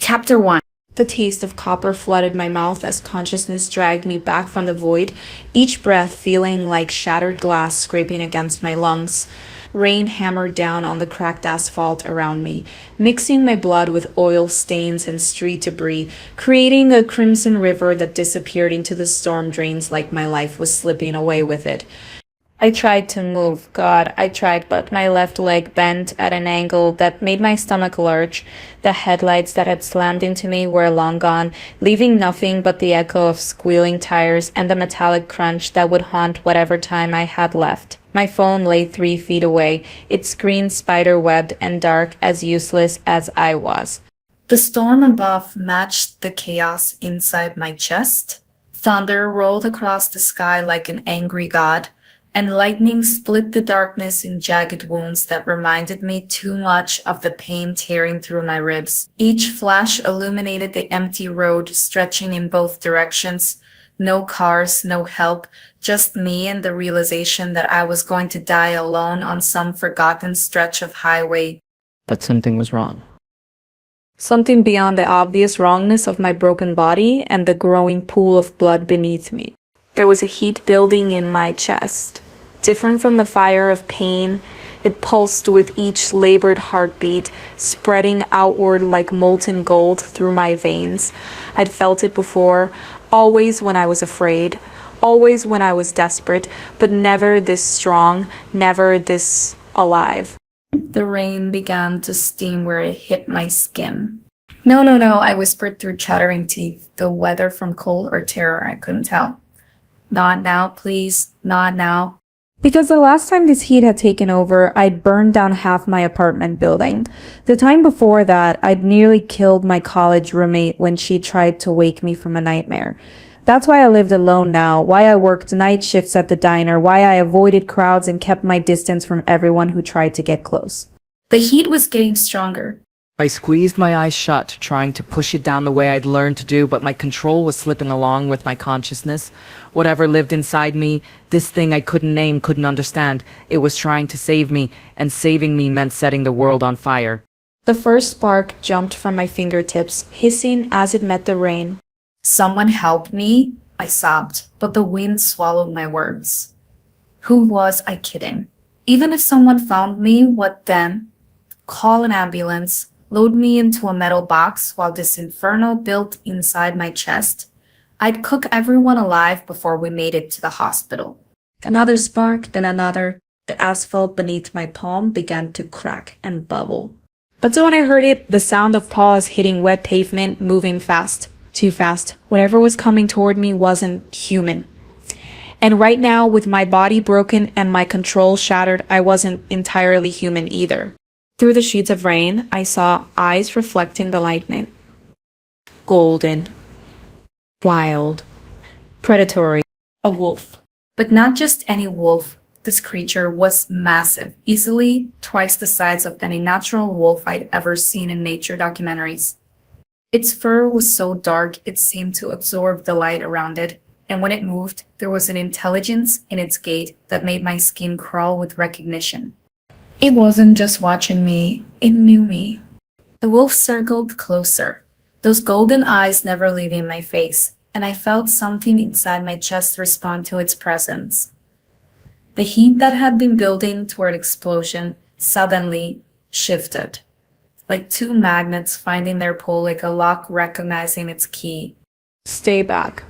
Chapter 1. The taste of copper flooded my mouth as consciousness dragged me back from the void, each breath feeling like shattered glass scraping against my lungs. Rain hammered down on the cracked asphalt around me, mixing my blood with oil stains and street debris, creating a crimson river that disappeared into the storm drains like my life was slipping away with it. I tried to move, God, I tried, but my left leg bent at an angle that made my stomach lurch. The headlights that had slammed into me were long gone, leaving nothing but the echo of squealing tires and the metallic crunch that would haunt whatever time I had left. My phone lay 3 feet away, its screen spider-webbed and dark, as useless as I was. The storm above matched the chaos inside my chest. Thunder rolled across the sky like an angry god, and lightning split the darkness in jagged wounds that reminded me too much of the pain tearing through my ribs. Each flash illuminated the empty road stretching in both directions. No cars, no help, just me and the realization that I was going to die alone on some forgotten stretch of highway. But something was wrong. Something beyond the obvious wrongness of my broken body and the growing pool of blood beneath me. There was a heat building in my chest. Different from the fire of pain, it pulsed with each labored heartbeat, spreading outward like molten gold through my veins. I'd felt it before, always when I was afraid, always when I was desperate, but never this strong, never this alive. The rain began to steam where it hit my skin. No, I whispered through chattering teeth, the weather from cold or terror, I couldn't tell. Not now, please, not now. Because the last time this heat had taken over, I'd burned down half my apartment building. The time before that, I'd nearly killed my college roommate when she tried to wake me from a nightmare. That's why I lived alone now, why I worked night shifts at the diner, why I avoided crowds and kept my distance from everyone who tried to get close. The heat was getting stronger. I squeezed my eyes shut, trying to push it down the way I'd learned to do, but my control was slipping along with my consciousness. Whatever lived inside me, this thing I couldn't name, couldn't understand, it was trying to save me, and saving me meant setting the world on fire. The first spark jumped from my fingertips, hissing as it met the rain. Someone help me, I sobbed, but the wind swallowed my words. Who was I kidding? Even if someone found me, what then? Call an ambulance. Load me into a metal box while this inferno built inside my chest. I'd cook everyone alive before we made it to the hospital. Another spark, then another. The asphalt beneath my palm began to crack and bubble. But so when I heard it, the sound of paws hitting wet pavement, moving fast. Too fast. Whatever was coming toward me wasn't human. And right now, with my body broken and my control shattered, I wasn't entirely human either. Through the sheets of rain, I saw eyes reflecting the lightning. Golden. Wild. Predatory. A wolf. But not just any wolf. This creature was massive, easily twice the size of any natural wolf I'd ever seen in nature documentaries. Its fur was so dark it seemed to absorb the light around it, and when it moved, there was an intelligence in its gait that made my skin crawl with recognition. It wasn't just watching me, it knew me. The wolf circled closer, those golden eyes never leaving my face, and I felt something inside my chest respond to its presence. The heat that had been building toward explosion suddenly shifted, like two magnets finding their pull, like a lock recognizing its key. Stay back.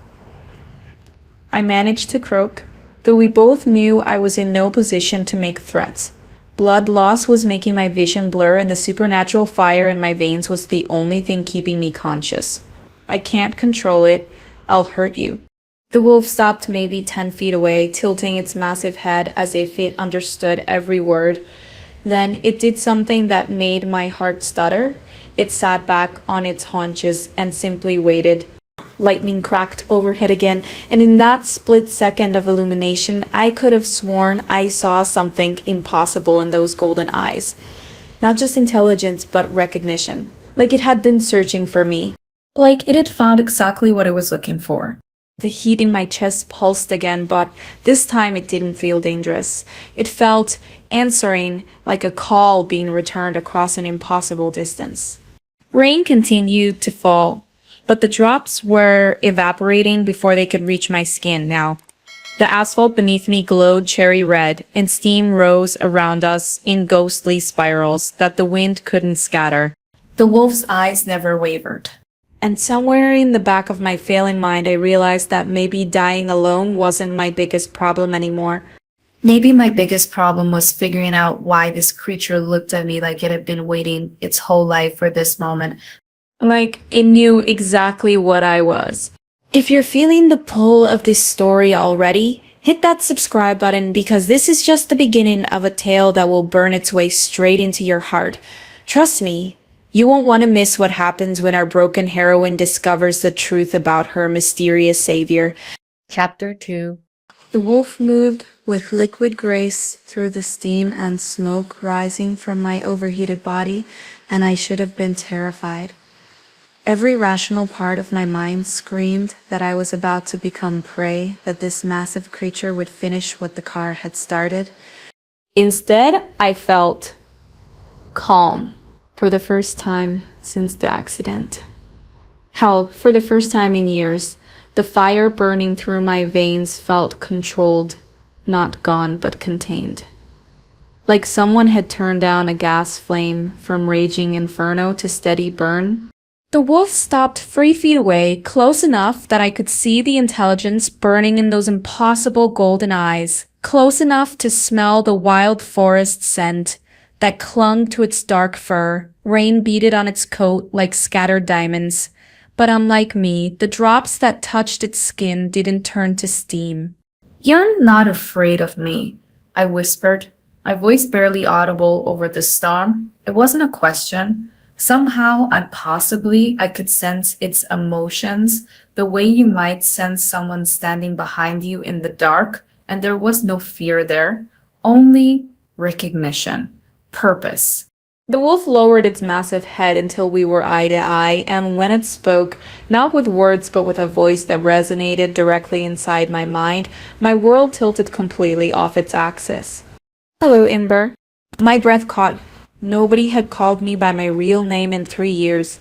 I managed to croak, though we both knew I was in no position to make threats. Blood loss was making my vision blur, and the supernatural fire in my veins was the only thing keeping me conscious. I can't control it. I'll hurt you. The wolf stopped maybe 10 feet away, tilting its massive head as if it understood every word. Then it did something that made my heart stutter. It sat back on its haunches and simply waited. Lightning cracked overhead again, and in that split second of illumination, I could have sworn I saw something impossible in those golden eyes. Not just intelligence, but recognition. Like it had been searching for me. Like it had found exactly what it was looking for. The heat in my chest pulsed again, but this time it didn't feel dangerous. It felt answering, like a call being returned across an impossible distance. Rain continued to fall, but the drops were evaporating before they could reach my skin now. The asphalt beneath me glowed cherry red, and steam rose around us in ghostly spirals that the wind couldn't scatter. The wolf's eyes never wavered. And somewhere in the back of my failing mind, I realized that maybe dying alone wasn't my biggest problem anymore. Maybe my biggest problem was figuring out why this creature looked at me like it had been waiting its whole life for this moment. Like, it knew exactly what I was. If you're feeling the pull of this story already, hit that subscribe button because this is just the beginning of a tale that will burn its way straight into your heart. Trust me, you won't want to miss what happens when our broken heroine discovers the truth about her mysterious savior. Chapter 2. The wolf moved with liquid grace through the steam and smoke rising from my overheated body, and I should have been terrified. Every rational part of my mind screamed that I was about to become prey, that this massive creature would finish what the car had started. Instead, I felt calm for the first time since the accident. Hell, for the first time in years. The fire burning through my veins felt controlled, not gone, but contained. Like someone had turned down a gas flame from raging inferno to steady burn. The wolf stopped 3 feet away, close enough that I could see the intelligence burning in those impossible golden eyes, close enough to smell the wild forest scent that clung to its dark fur, rain beaded on its coat like scattered diamonds. But unlike me, the drops that touched its skin didn't turn to steam. You're not afraid of me, I whispered, my voice barely audible over the storm. It wasn't a question. Somehow and possibly I could sense its emotions, the way you might sense someone standing behind you in the dark, and there was no fear there, only recognition, purpose. The wolf lowered its massive head until we were eye to eye, and when it spoke, not with words but with a voice that resonated directly inside my mind, my world tilted completely off its axis. Hello, Ember. My breath caught. Nobody had called me by my real name in 3 years.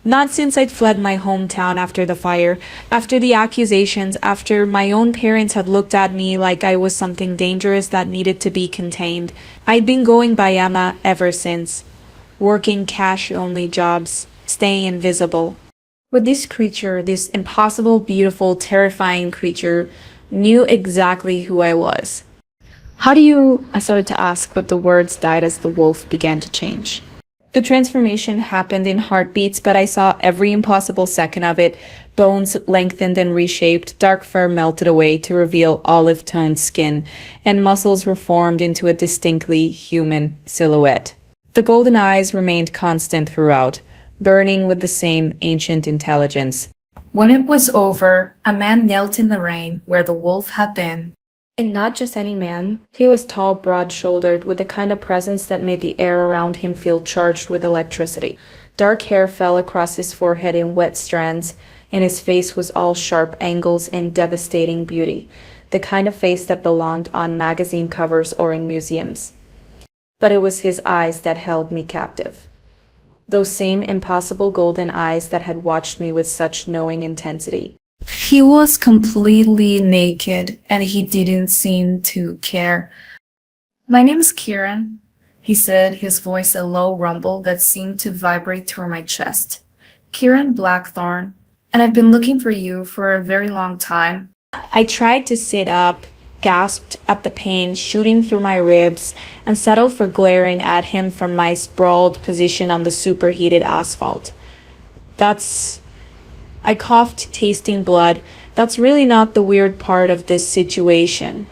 Not since I'd fled my hometown after the fire, after the accusations, after my own parents had looked at me like I was something dangerous that needed to be contained. I'd been going by Emma ever since, working cash-only jobs, staying invisible. But this creature, this impossible, beautiful, terrifying creature, knew exactly who I was. I started to ask, but the words died as the wolf began to change. The transformation happened in heartbeats, but I saw every impossible second of it. Bones lengthened and reshaped, dark fur melted away to reveal olive-toned skin, and muscles reformed into a distinctly human silhouette. The golden eyes remained constant throughout, burning with the same ancient intelligence. When it was over, a man knelt in the rain where the wolf had been. And not just any man. He was tall, broad-shouldered, with the kind of presence that made the air around him feel charged with electricity. Dark hair fell across his forehead in wet strands, and his face was all sharp angles and devastating beauty, the kind of face that belonged on magazine covers or in museums. But it was his eyes that held me captive. Those same impossible golden eyes that had watched me with such knowing intensity. He was completely naked and he didn't seem to care. My name's Kieran, he said, his voice a low rumble that seemed to vibrate through my chest. Kieran Blackthorn, and I've been looking for you for a very long time. I tried to sit up, gasped at the pain shooting through my ribs, and settled for glaring at him from my sprawled position on the superheated asphalt. I coughed, tasting blood. That's really not the weird part of this situation.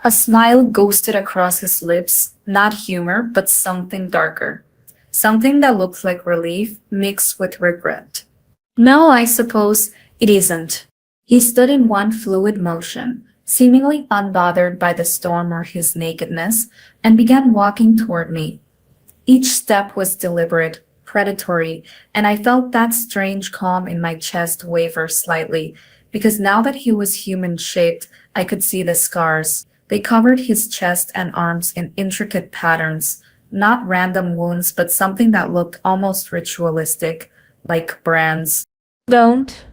A smile ghosted across his lips, not humor, but something darker. Something that looked like relief mixed with regret. No, I suppose it isn't. He stood in one fluid motion, seemingly unbothered by the storm or his nakedness, and began walking toward me. Each step was deliberate, predatory, and I felt that strange calm in my chest waver slightly, because now that he was human-shaped, I could see the scars. They covered his chest and arms in intricate patterns, not random wounds, but something that looked almost ritualistic, like brands. Don't,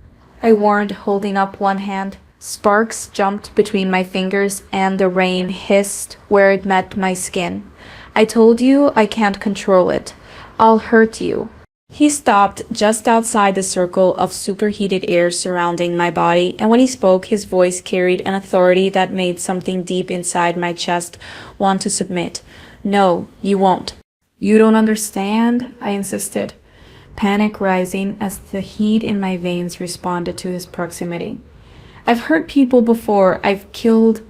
I warned, holding up one hand. Sparks jumped between my fingers and the rain hissed where it met my skin. I told you I can't control it. I'll hurt you. He stopped just outside the circle of superheated air surrounding my body, and when he spoke, his voice carried an authority that made something deep inside my chest want to submit. No, you won't. You don't understand, I insisted, panic rising as the heat in my veins responded to his proximity. I've hurt people before. I've killed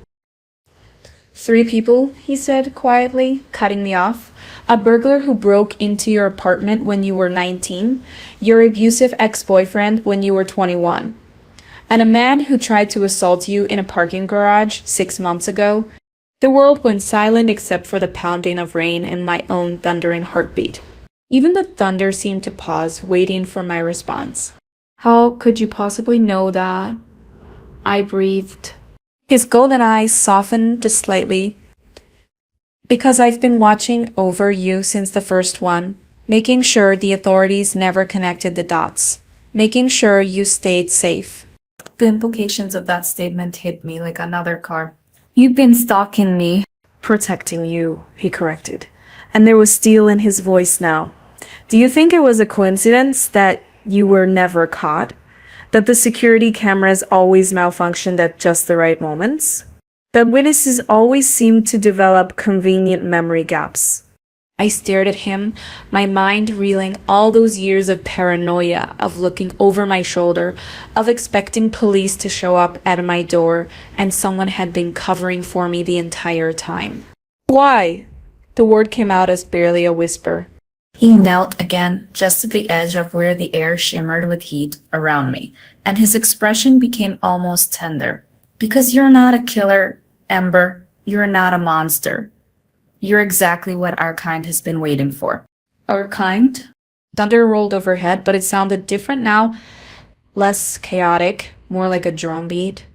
3 people, he said quietly, cutting me off. A burglar who broke into your apartment when you were 19, your abusive ex-boyfriend when you were 21, and a man who tried to assault you in a parking garage 6 months ago. The world went silent except for the pounding of rain and my own thundering heartbeat. Even the thunder seemed to pause, waiting for my response. How could you possibly know that? I breathed. His golden eyes softened just slightly. Because I've been watching over you since the first one, making sure the authorities never connected the dots, making sure you stayed safe. The implications of that statement hit me like another car. You've been stalking me. Protecting you, he corrected, and there was steel in his voice now. Do you think it was a coincidence that you were never caught? That the security cameras always malfunctioned at just the right moments? That witnesses always seemed to develop convenient memory gaps? I stared at him, my mind reeling all those years of paranoia, of looking over my shoulder, of expecting police to show up at my door, and someone had been covering for me the entire time. Why? The word came out as barely a whisper. He knelt again, just at the edge of where the air shimmered with heat around me, and his expression became almost tender. Because you're not a killer, Ember. You're not a monster. You're exactly what our kind has been waiting for. Our kind? Thunder rolled overhead, but it sounded different now. Less chaotic, more like a drumbeat,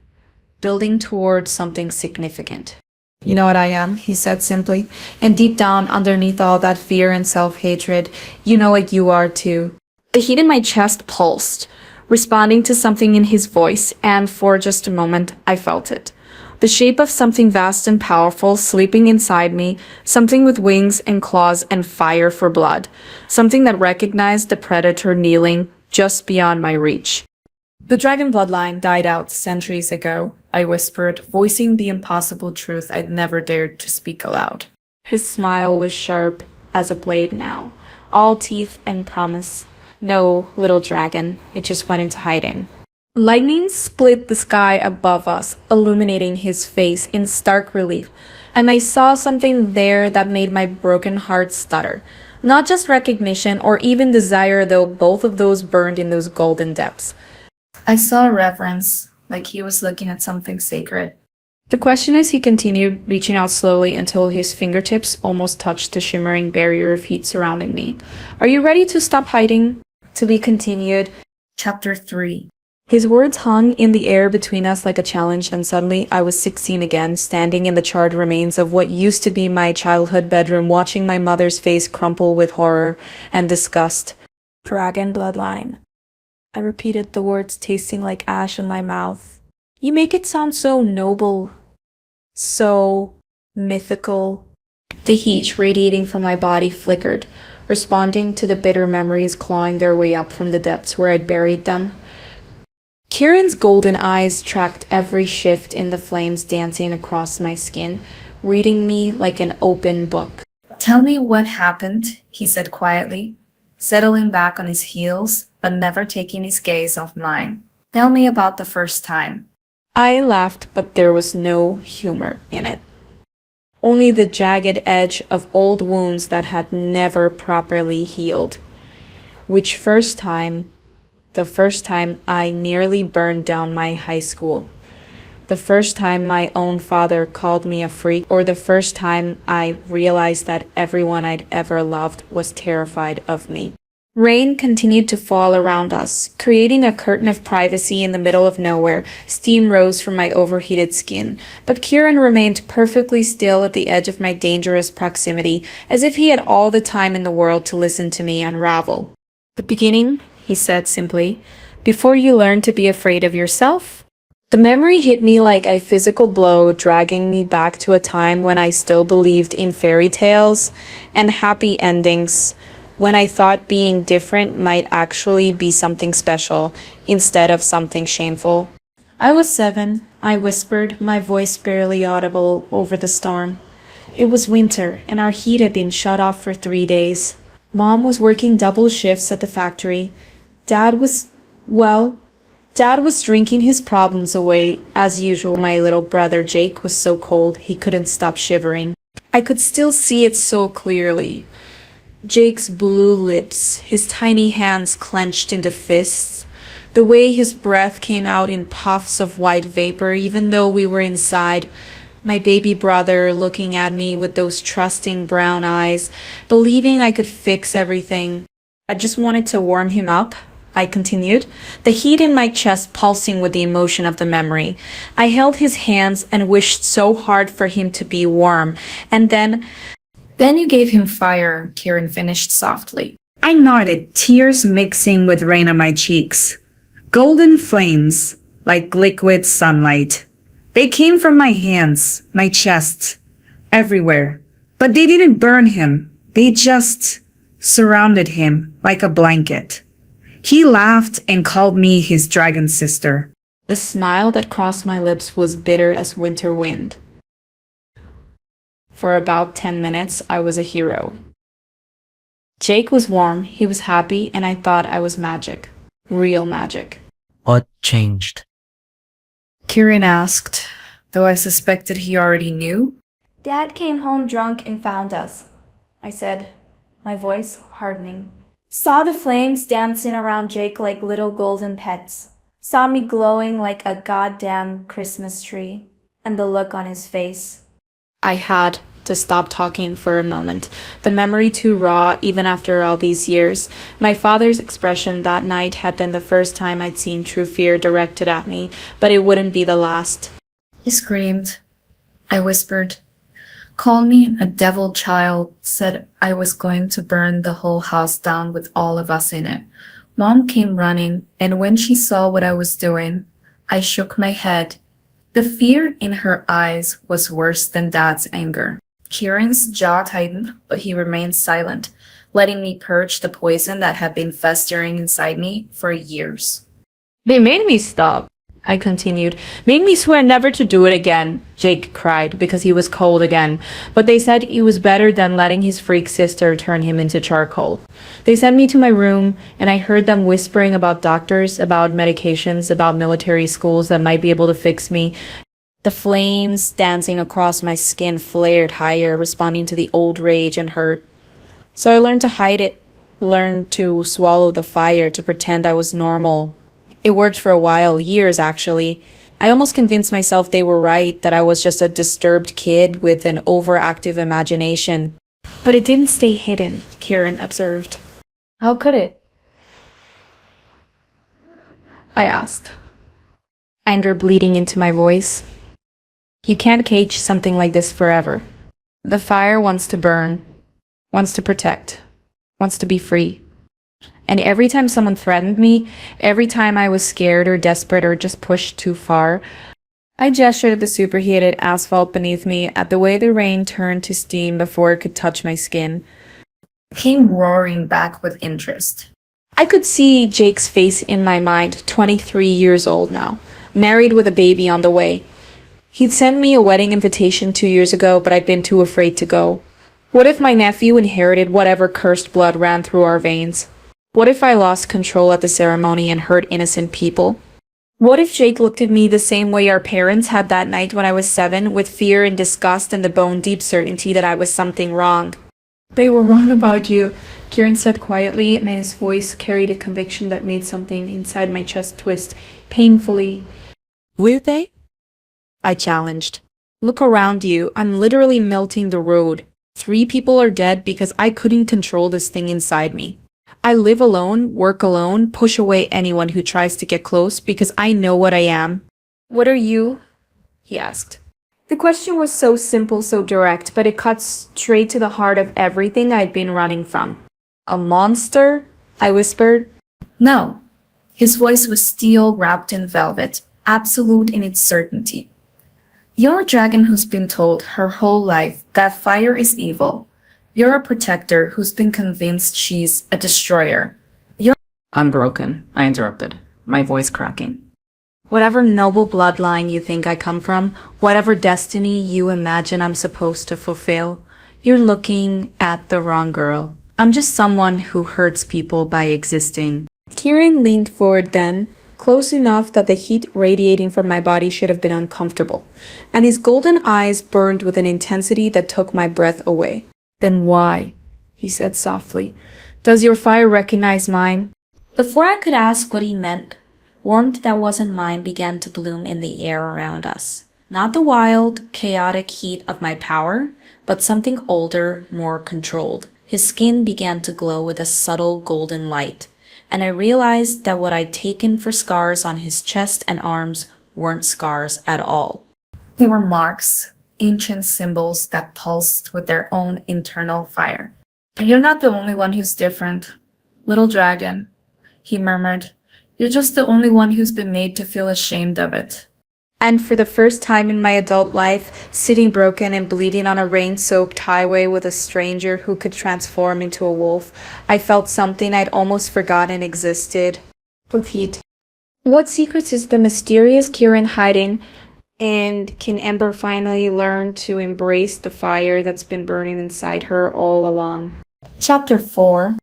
building towards something significant. You know what I am, he said simply, and deep down underneath all that fear and self-hatred, you know what you are too. The heat in my chest pulsed, responding to something in his voice, and for just a moment, I felt it. The shape of something vast and powerful sleeping inside me, something with wings and claws and fire for blood, something that recognized the predator kneeling just beyond my reach. The dragon bloodline died out centuries ago, I whispered, voicing the impossible truth I'd never dared to speak aloud. His smile was sharp as a blade now, all teeth and promise. No, little dragon, it just went into hiding. Lightning split the sky above us, illuminating his face in stark relief, and I saw something there that made my broken heart stutter. Not just recognition or even desire, though both of those burned in those golden depths. I saw a reverence, like he was looking at something sacred. The question is, he continued, reaching out slowly until his fingertips almost touched the shimmering barrier of heat surrounding me. Are you ready to stop hiding? To be continued. Chapter 3. His words hung in the air between us like a challenge, and suddenly I was 16 again, standing in the charred remains of what used to be my childhood bedroom, watching my mother's face crumple with horror and disgust. Dragon bloodline. I repeated the words, tasting like ash in my mouth. You make it sound so noble, so mythical. The heat radiating from my body flickered, responding to the bitter memories clawing their way up from the depths where I'd buried them. Kieran's golden eyes tracked every shift in the flames dancing across my skin, reading me like an open book. Tell me what happened, he said quietly, settling back on his heels, but never taking his gaze off mine. Tell me about the first time. I laughed, but there was no humor in it. Only the jagged edge of old wounds that had never properly healed. Which first time? The first time I nearly burned down my high school. The first time my own father called me a freak, or the first time I realized that everyone I'd ever loved was terrified of me. Rain continued to fall around us, creating a curtain of privacy in the middle of nowhere. Steam rose from my overheated skin, but Kieran remained perfectly still at the edge of my dangerous proximity, as if he had all the time in the world to listen to me unravel. The beginning, he said simply, before you learn to be afraid of yourself. The memory hit me like a physical blow, dragging me back to a time when I still believed in fairy tales and happy endings, when I thought being different might actually be something special instead of something shameful. I was 7, I whispered, my voice barely audible over the storm. It was winter, and our heat had been shut off for 3 days. Mom was working double shifts at the factory. Dad was drinking his problems away. As usual, my little brother Jake was so cold he couldn't stop shivering. I could still see it so clearly. Jake's blue lips, his tiny hands clenched into fists, the way his breath came out in puffs of white vapor even though we were inside. My baby brother looking at me with those trusting brown eyes, believing I could fix everything. I just wanted to warm him up, I continued, the heat in my chest pulsing with the emotion of the memory. I held his hands and wished so hard for him to be warm. And then Then you gave him fire, Kieran finished softly. I nodded, tears mixing with rain on my cheeks. Golden flames, like liquid sunlight. They came from my hands, my chest, everywhere. But they didn't burn him. They just surrounded him like a blanket. He laughed and called me his dragon sister. the smile that crossed my lips was bitter as winter wind. For about 10 minutes, I was a hero. Jake was warm, he was happy, and I thought I was magic. Real magic. What changed? Kieran asked, though I suspected he already knew. Dad came home drunk and found us, I said, my voice hardening. Saw the flames dancing around Jake like little golden pets. Saw me glowing like a goddamn Christmas tree. And the look on his face. I had to stop talking for a moment. The memory too raw, even after all these years. My father's expression that night had been the first time I'd seen true fear directed at me, but it wouldn't be the last. He screamed. I whispered. Called me a devil child, said I was going to burn the whole house down with all of us in it. Mom came running, and when she saw what I was doing, I shook my head. The fear in her eyes was worse than Dad's anger. Kieran's jaw tightened, but he remained silent, letting me purge the poison that had been festering inside me for years. They made me stop, I continued. Made me swear never to do it again, Jake cried, because he was cold again. But they said it was better than letting his freak sister turn him into charcoal. They sent me to my room, and I heard them whispering about doctors, about medications, about military schools that might be able to fix me. The flames dancing across my skin flared higher, responding to the old rage and hurt. So I learned to hide it, learned to swallow the fire, to pretend I was normal. It worked for a while, years actually. I almost convinced myself they were right, that I was just a disturbed kid with an overactive imagination. But it didn't stay hidden, Kieran observed. How could it? I asked, anger bleeding into my voice. You can't cage something like this forever. The fire wants to burn, wants to protect, wants to be free. And every time someone threatened me, every time I was scared or desperate or just pushed too far, I gestured at the superheated asphalt beneath me, at the way the rain turned to steam before it could touch my skin. Came roaring back with interest. I could see Jake's face in my mind, 23 years old now, married with a baby on the way. He'd sent me a wedding invitation 2 years ago, but I'd been too afraid to go. What if my nephew inherited whatever cursed blood ran through our veins? What if I lost control at the ceremony and hurt innocent people? What if Jake looked at me the same way our parents had that night when I was 7, with fear and disgust and the bone-deep certainty that I was something wrong? They were wrong about you, Kieran said quietly, and his voice carried a conviction that made something inside my chest twist, painfully. Were they? I challenged. Look around you. I'm literally melting the road. 3 people are dead because I couldn't control this thing inside me. I live alone, work alone, push away anyone who tries to get close because I know what I am. What are you? He asked. The question was so simple, so direct, but it cut straight to the heart of everything I'd been running from. A monster? I whispered. No. His voice was steel wrapped in velvet, absolute in its certainty. You're a dragon who's been told her whole life that fire is evil. You're a protector who's been convinced she's a destroyer. I'm broken, I interrupted, my voice cracking. Whatever noble bloodline you think I come from, whatever destiny you imagine I'm supposed to fulfill, you're looking at the wrong girl. I'm just someone who hurts people by existing. Kieran leaned forward then, close enough that the heat radiating from my body should have been uncomfortable, and his golden eyes burned with an intensity that took my breath away. Then why? He said softly. Does your fire recognize mine? Before I could ask what he meant, warmth that wasn't mine began to bloom in the air around us. Not the wild, chaotic heat of my power, but something older, more controlled. His skin began to glow with a subtle golden light, and I realized that what I'd taken for scars on his chest and arms weren't scars at all. They were marks, ancient symbols that pulsed with their own internal fire. You're not the only one who's different, little dragon, he murmured. You're just the only one who's been made to feel ashamed of it. And for the first time in my adult life, sitting broken and bleeding on a rain-soaked highway with a stranger who could transform into a wolf, I felt something I'd almost forgotten existed. Repeat. What secrets is the mysterious Kieran hiding? And can Ember finally learn to embrace the fire that's been burning inside her all along? Chapter 4.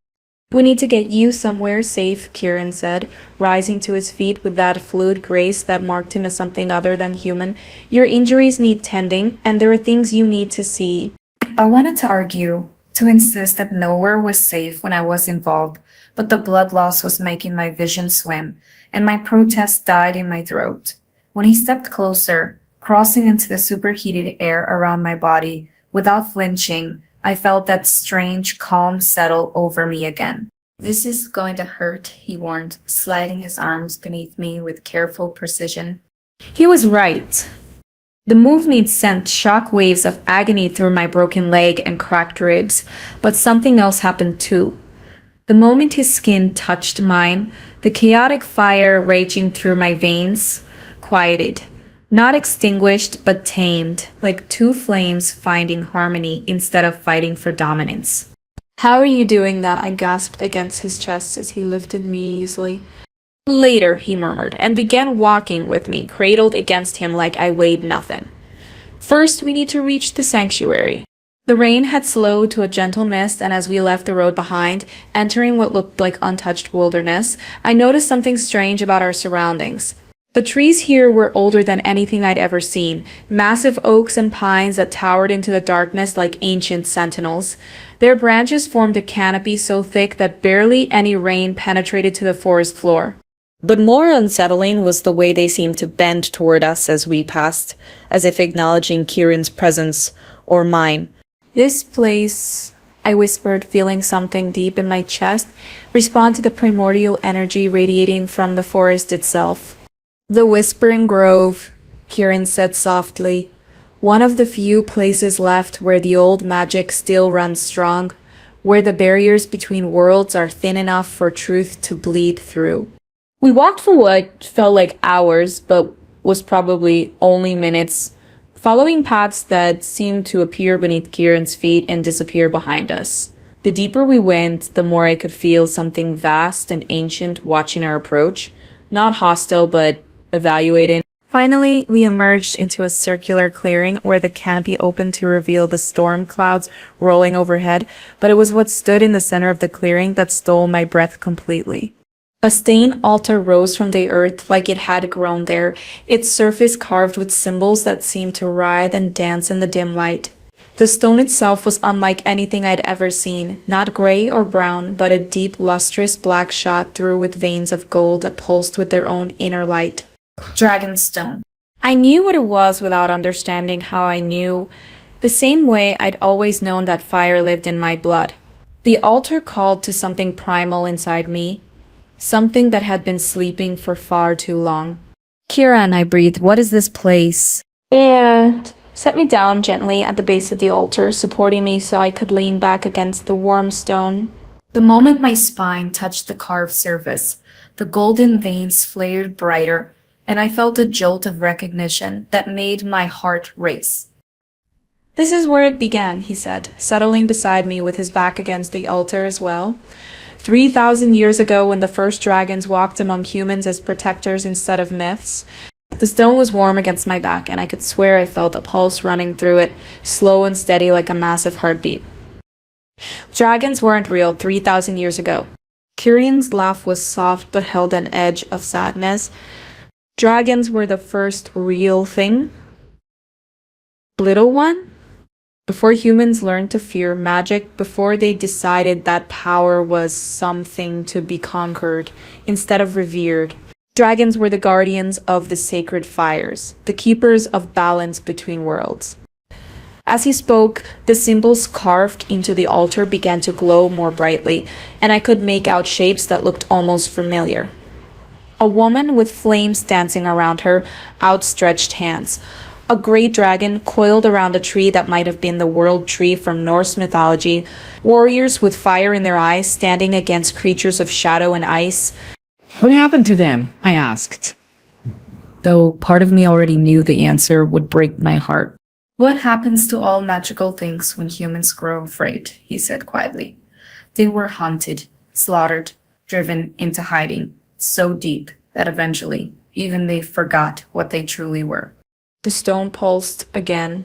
We need to get you somewhere safe, Kieran said, rising to his feet with that fluid grace that marked him as something other than human. Your injuries need tending, and there are things you need to see. I wanted to argue, to insist that nowhere was safe when I was involved, but the blood loss was making my vision swim, and my protest died in my throat. When he stepped closer, crossing into the superheated air around my body, without flinching, I felt that strange calm settle over me again. This is going to hurt, he warned, sliding his arms beneath me with careful precision. He was right. The movement sent shock waves of agony through my broken leg and cracked ribs, but something else happened too. The moment his skin touched mine, the chaotic fire raging through my veins quieted. Not extinguished, but tamed, like two flames finding harmony instead of fighting for dominance. How are you doing that? I gasped against his chest as he lifted me easily. Later, he murmured, and began walking with me, cradled against him like I weighed nothing. First, we need to reach the sanctuary. The rain had slowed to a gentle mist, and as we left the road behind, entering what looked like untouched wilderness, I noticed something strange about our surroundings. The trees here were older than anything I'd ever seen, massive oaks and pines that towered into the darkness like ancient sentinels. Their branches formed a canopy so thick that barely any rain penetrated to the forest floor. But more unsettling was the way they seemed to bend toward us as we passed, as if acknowledging Kieran's presence, or mine. This place, I whispered, feeling something deep in my chest respond to the primordial energy radiating from the forest itself. The Whispering Grove, Kieran said softly, one of the few places left where the old magic still runs strong, where the barriers between worlds are thin enough for truth to bleed through. We walked for what felt like hours, but was probably only minutes, following paths that seemed to appear beneath Kieran's feet and disappear behind us. The deeper we went, the more I could feel something vast and ancient watching our approach, not hostile, but evaluating. Finally, we emerged into a circular clearing where the canopy opened to reveal the storm clouds rolling overhead, but it was what stood in the center of the clearing that stole my breath completely. A stone altar rose from the earth like it had grown there, its surface carved with symbols that seemed to writhe and dance in the dim light. The stone itself was unlike anything I'd ever seen, not gray or brown, but a deep, lustrous black shot through with veins of gold that pulsed with their own inner light. Dragonstone. I knew what it was without understanding how I knew, the same way I'd always known that fire lived in my blood. The altar called to something primal inside me, something that had been sleeping for far too long. Kieran, I breathed, what is this place? And set me down gently at the base of the altar, supporting me so I could lean back against the warm stone. The moment my spine touched the carved surface, The golden veins flared brighter, and I felt a jolt of recognition that made my heart race. This is where it began, he said, settling beside me with his back against the altar as well. 3,000 years ago, when the first dragons walked among humans as protectors instead of myths, the stone was warm against my back, and I could swear I felt a pulse running through it, slow and steady like a massive heartbeat. Dragons weren't real 3,000 years ago. Kirian's laugh was soft but held an edge of sadness. Dragons were the first real thing. Little one? Before humans learned to fear magic, before they decided that power was something to be conquered instead of revered, dragons were the guardians of the sacred fires, the keepers of balance between worlds. As he spoke, the symbols carved into the altar began to glow more brightly, and I could make out shapes that looked almost familiar. A woman with flames dancing around her outstretched hands. A great dragon coiled around a tree that might have been the world tree from Norse mythology. Warriors with fire in their eyes standing against creatures of shadow and ice. What happened to them? I asked. Though part of me already knew the answer would break my heart. What happens to all magical things when humans grow afraid? He said quietly. They were hunted, slaughtered, driven into hiding, so deep that eventually even they forgot what they truly were. The stone pulsed again,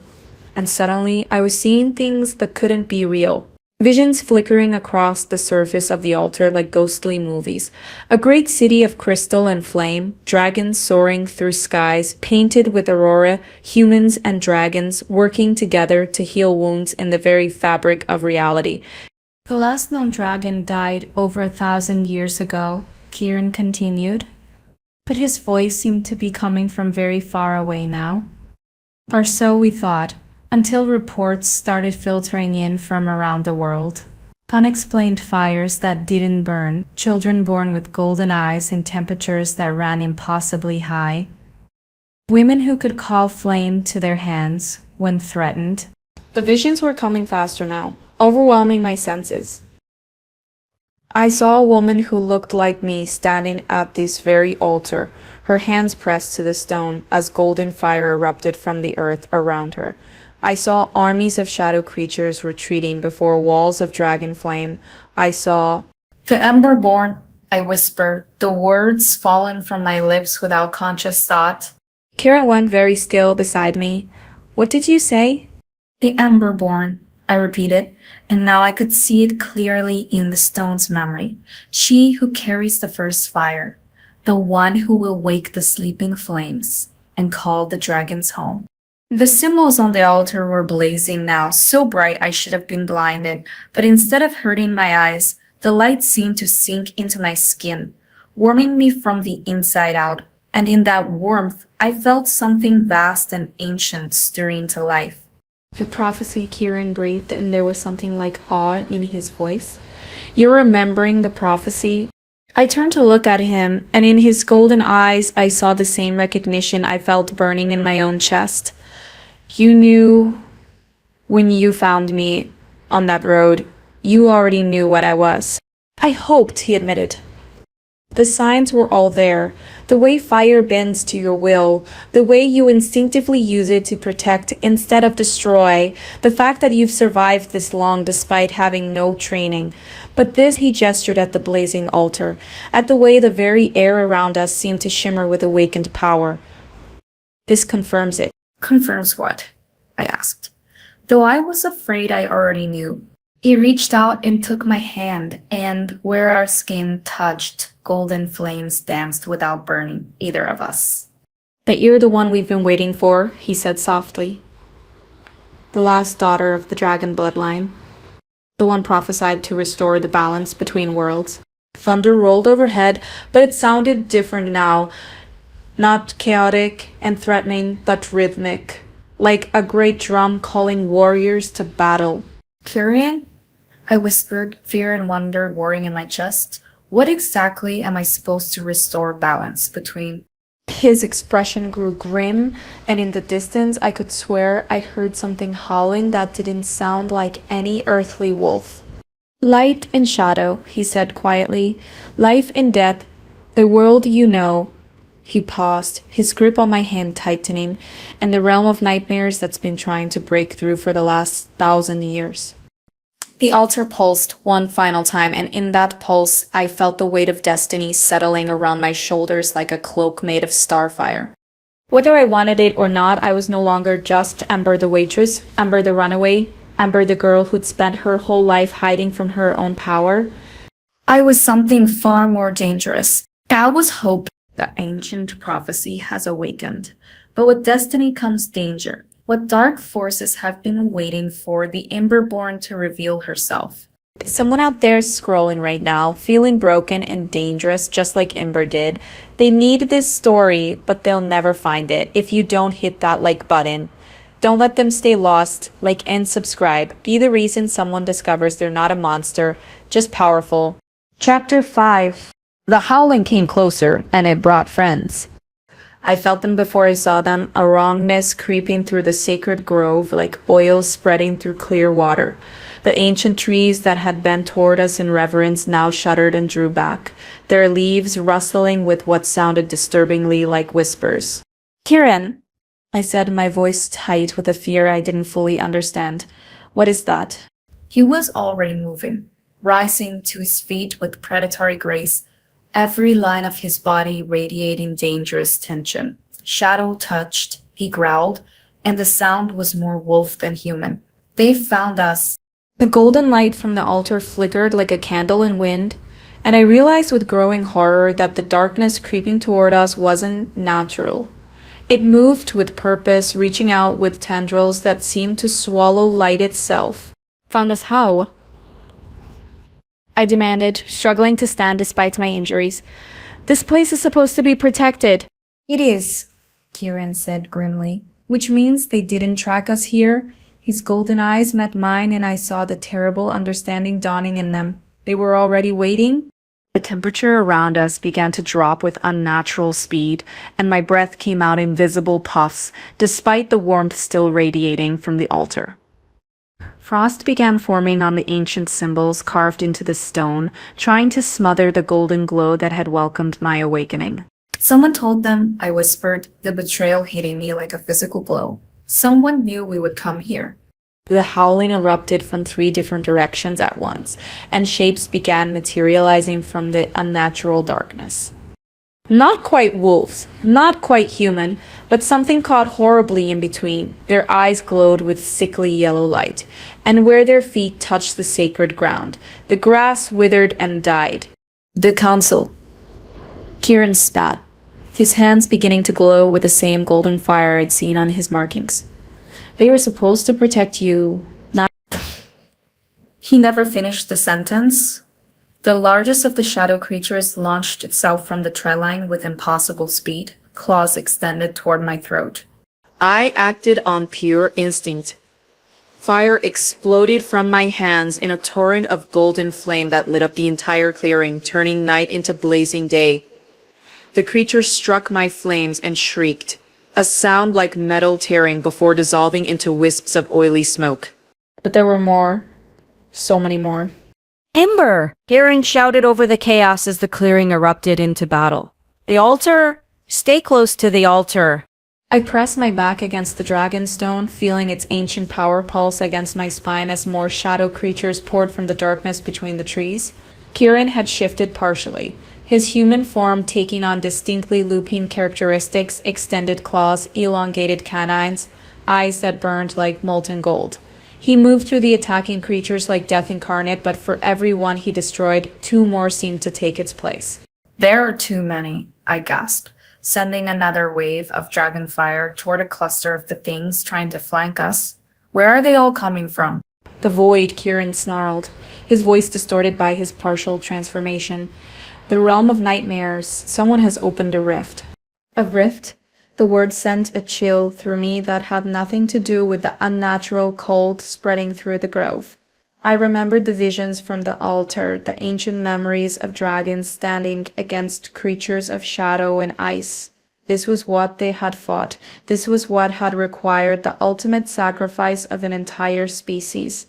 and suddenly I was seeing things that couldn't be real. Visions flickering across the surface of the altar like ghostly movies. A great city of crystal and flame, dragons soaring through skies, painted with aurora, humans and dragons working together to heal wounds in the very fabric of reality. The last known dragon died over 1,000 years ago, Kieran continued. But his voice seemed to be coming from very far away now. Or so we thought, until reports started filtering in from around the world. Unexplained fires that didn't burn, children born with golden eyes in temperatures that ran impossibly high. Women who could call flame to their hands when threatened. The visions were coming faster now, overwhelming my senses. I saw a woman who looked like me standing at this very altar, her hands pressed to the stone as golden fire erupted from the earth around her. I saw armies of shadow creatures retreating before walls of dragon flame. I saw The Emberborn, I whispered, the words fallen from my lips without conscious thought. Kira went very still beside me. What did you say? The Emberborn, I repeated, and now I could see it clearly in the stone's memory. She who carries the first fire, the one who will wake the sleeping flames and call the dragons home. The symbols on the altar were blazing now, so bright I should have been blinded, but instead of hurting my eyes, the light seemed to sink into my skin, warming me from the inside out, and in that warmth, I felt something vast and ancient stirring to life. The prophecy, Kieran breathed, and there was something like awe in his voice. You're remembering the prophecy? I turned to look at him, and in his golden eyes, I saw the same recognition I felt burning in my own chest. You knew when you found me on that road. You already knew what I was. I hoped, he admitted. The signs were all there. The way fire bends to your will, the way you instinctively use it to protect instead of destroy, the fact that you've survived this long despite having no training. But this, he gestured at the blazing altar, at the way the very air around us seemed to shimmer with awakened power. This confirms it. Confirms what? I asked. Though I was afraid I already knew. He reached out and took my hand, and where our skin touched, golden flames danced without burning either of us. That you're the one we've been waiting for, he said softly. The last daughter of the dragon bloodline. The one prophesied to restore the balance between worlds. Thunder rolled overhead, but it sounded different now. Not chaotic and threatening, but rhythmic. Like a great drum calling warriors to battle. Kirian? I whispered, fear and wonder warring in my chest. What exactly am I supposed to restore balance between? His expression grew grim, and in the distance I could swear I heard something howling that didn't sound like any earthly wolf. Light and shadow, he said quietly. Life and death, The world you know. He paused, his grip on my hand tightening, and the realm of nightmares that's been trying to break through for the last 1,000 years. The altar pulsed one final time, and in that pulse, I felt the weight of destiny settling around my shoulders like a cloak made of starfire. Whether I wanted it or not, I was no longer just Ember the waitress, Ember the runaway, Ember the girl who'd spent her whole life hiding from her own power. I was something far more dangerous. I was hope. The ancient prophecy has awakened. But with destiny comes danger. What dark forces have been waiting for the Emberborn to reveal herself? Someone out there scrolling right now, feeling broken and dangerous just like Ember did. They need this story, but they'll never find it if you don't hit that like button. Don't let them stay lost. Like and subscribe. Be the reason someone discovers they're not a monster, just powerful. Chapter 5. The howling came closer, and it brought friends. I felt them before I saw them, a wrongness creeping through the sacred grove like oil spreading through clear water. The ancient trees that had bent toward us in reverence now shuddered and drew back, their leaves rustling with what sounded disturbingly like whispers. "Kieran," I said, my voice tight with a fear I didn't fully understand. "What is that?" He was already moving, rising to his feet with predatory grace, every line of his body radiating dangerous tension. Shadow touched, he growled, and the sound was more wolf than human. They found us. The golden light from the altar flickered like a candle in wind, and I realized with growing horror that the darkness creeping toward us wasn't natural. It moved with purpose, reaching out with tendrils that seemed to swallow light itself. "Found us how?" I demanded, struggling to stand despite my injuries. "This place is supposed to be protected." It is, Kieran said grimly. "Which means they didn't track us here?" His golden eyes met mine, and I saw the terrible understanding dawning in them. They were already waiting? The temperature around us began to drop with unnatural speed, and my breath came out in visible puffs, despite the warmth still radiating from the altar. Frost began forming on the ancient symbols carved into the stone, trying to smother the golden glow that had welcomed my awakening. Someone told them, I whispered, the betrayal hitting me like a physical blow. Someone knew we would come here. The howling erupted from 3 different directions at once, and shapes began materializing from the unnatural darkness. Not quite wolves, not quite human, but something caught horribly in between. Their eyes glowed with sickly yellow light, and where their feet touched the sacred ground, the grass withered and died. "The council." Kieran spat, his hands beginning to glow with the same golden fire I'd seen on his markings. "They were supposed to protect you, not..." He never finished the sentence. The largest of the shadow creatures launched itself from the treadline with impossible speed, claws extended toward my throat. I acted on pure instinct. Fire exploded from my hands in a torrent of golden flame that lit up the entire clearing, turning night into blazing day. The creature struck my flames and shrieked, a sound like metal tearing before dissolving into wisps of oily smoke. But there were more. So many more. Ember! Kieran shouted over the chaos as the clearing erupted into battle. "The altar! Stay close to the altar!" I pressed my back against the dragonstone, feeling its ancient power pulse against my spine as more shadow creatures poured from the darkness between the trees. Kieran had shifted partially, his human form taking on distinctly lupine characteristics, extended claws, elongated canines, eyes that burned like molten gold. He moved through the attacking creatures like death incarnate, but for every one he destroyed, 2 more seemed to take its place. There are too many, I gasped, sending another wave of dragon fire toward a cluster of the things trying to flank us. Where are they all coming from? "The void," Kieran snarled, his voice distorted by his partial transformation. "The realm of nightmares. Someone has opened a rift." A rift? The word sent a chill through me that had nothing to do with the unnatural cold spreading through the grove. I remembered the visions from the altar, the ancient memories of dragons standing against creatures of shadow and ice. This was what they had fought. This was what had required the ultimate sacrifice of an entire species.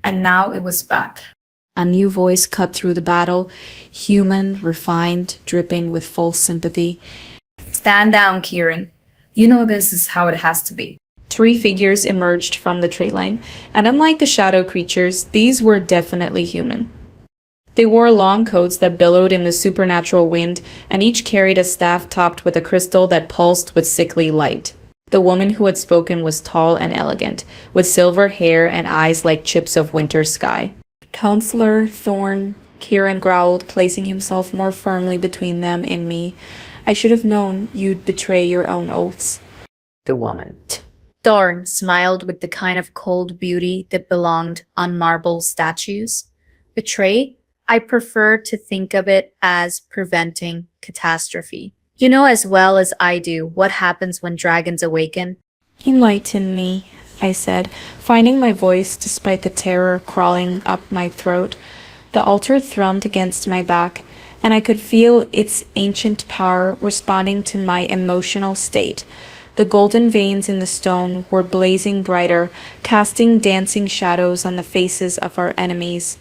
And now it was back. A new voice cut through the battle, human, refined, dripping with full sympathy. Stand down, Kieran. You know this is how it has to be. 3 figures emerged from the tree line, and unlike the shadow creatures, these were definitely human. They wore long coats that billowed in the supernatural wind, and each carried a staff topped with a crystal that pulsed with sickly light. The woman who had spoken was tall and elegant, with silver hair and eyes like chips of winter sky. Counselor Thorn, Kieran growled, placing himself more firmly between them and me. I should have known you'd betray your own oaths. The woman. Thorn smiled with the kind of cold beauty that belonged on marble statues. Betray? I prefer to think of it as preventing catastrophe. You know as well as I do what happens when dragons awaken. Enlighten me, I said, finding my voice despite the terror crawling up my throat. The altar thrummed against my back, and I could feel its ancient power responding to my emotional state. The golden veins in the stone were blazing brighter, casting dancing shadows on the faces of our enemies.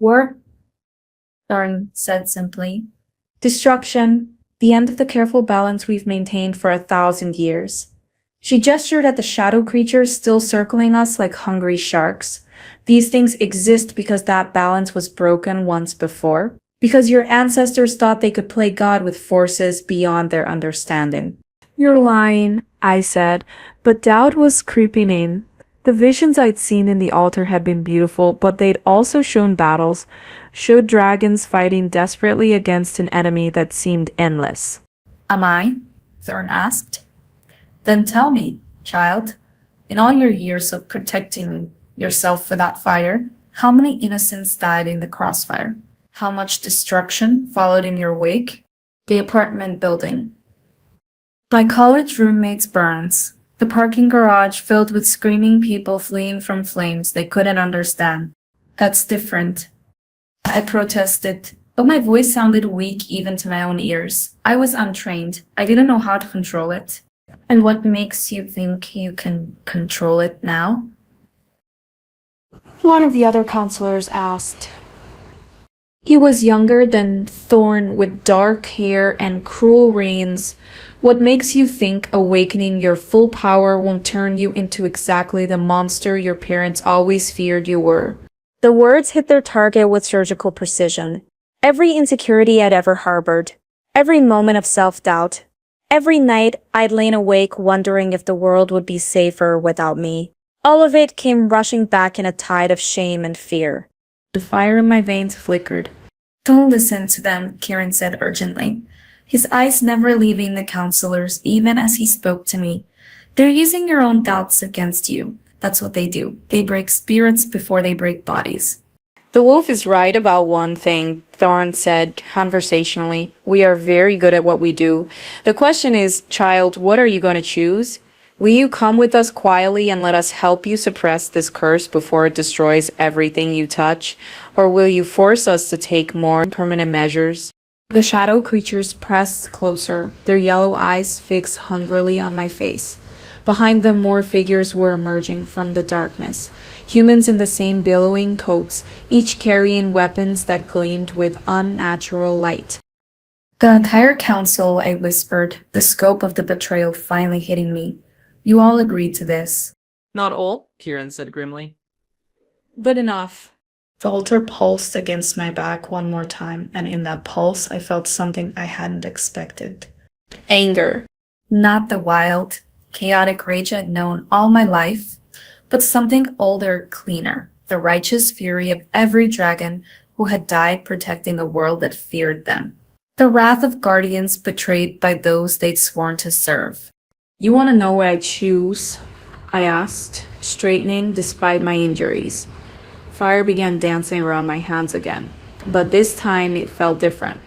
War? Thorn said simply. Destruction, the end of the careful balance we've maintained for 1,000 years. She gestured at the shadow creatures still circling us like hungry sharks. These things exist because that balance was broken once before, because your ancestors thought they could play God with forces beyond their understanding. You're lying, I said, but doubt was creeping in. The visions I'd seen in the altar had been beautiful, but they'd also shown battles, showed dragons fighting desperately against an enemy that seemed endless. Am I? Thorn asked. Then tell me, child, in all your years of protecting yourself for that fire, how many innocents died in the crossfire? How much destruction followed in your wake? The apartment building. My college roommate's burns. The parking garage filled with screaming people fleeing from flames they couldn't understand. That's different. I protested, but my voice sounded weak even to my own ears. I was untrained. I didn't know how to control it. And what makes you think you can control it now? One of the other counselors asked. He was younger than Thorn, with dark hair and cruel reins. What makes you think awakening your full power won't turn you into exactly the monster your parents always feared you were? The words hit their target with surgical precision. Every insecurity I'd ever harbored, every moment of self-doubt, every night I'd lain awake wondering if the world would be safer without me. All of it came rushing back in a tide of shame and fear. The fire in my veins flickered. Don't listen to them, Kieran said urgently, his eyes never leaving the counselors even as he spoke to me. They're using your own doubts against you. That's what they do. They break spirits before they break bodies. The wolf is right about one thing, Thorn said conversationally. We are very good at what we do. The question is, child, what are you going to choose? Will you come with us quietly and let us help you suppress this curse before it destroys everything you touch? Or will you force us to take more permanent measures? The shadow creatures pressed closer, their yellow eyes fixed hungrily on my face. Behind them, more figures were emerging from the darkness. Humans in the same billowing coats, each carrying weapons that gleamed with unnatural light. The entire council, I whispered, the scope of the betrayal finally hitting me. You all agreed to this. Not all, Kieran said grimly. But enough. The altar pulsed against my back one more time, and in that pulse, I felt something I hadn't expected. Anger. Not the wild, chaotic rage I'd known all my life, but something older, cleaner, the righteous fury of every dragon who had died protecting a world that feared them. The wrath of guardians betrayed by those they'd sworn to serve. You want to know what I choose? I asked, straightening despite my injuries. Fire began dancing around my hands again, but this time it felt different.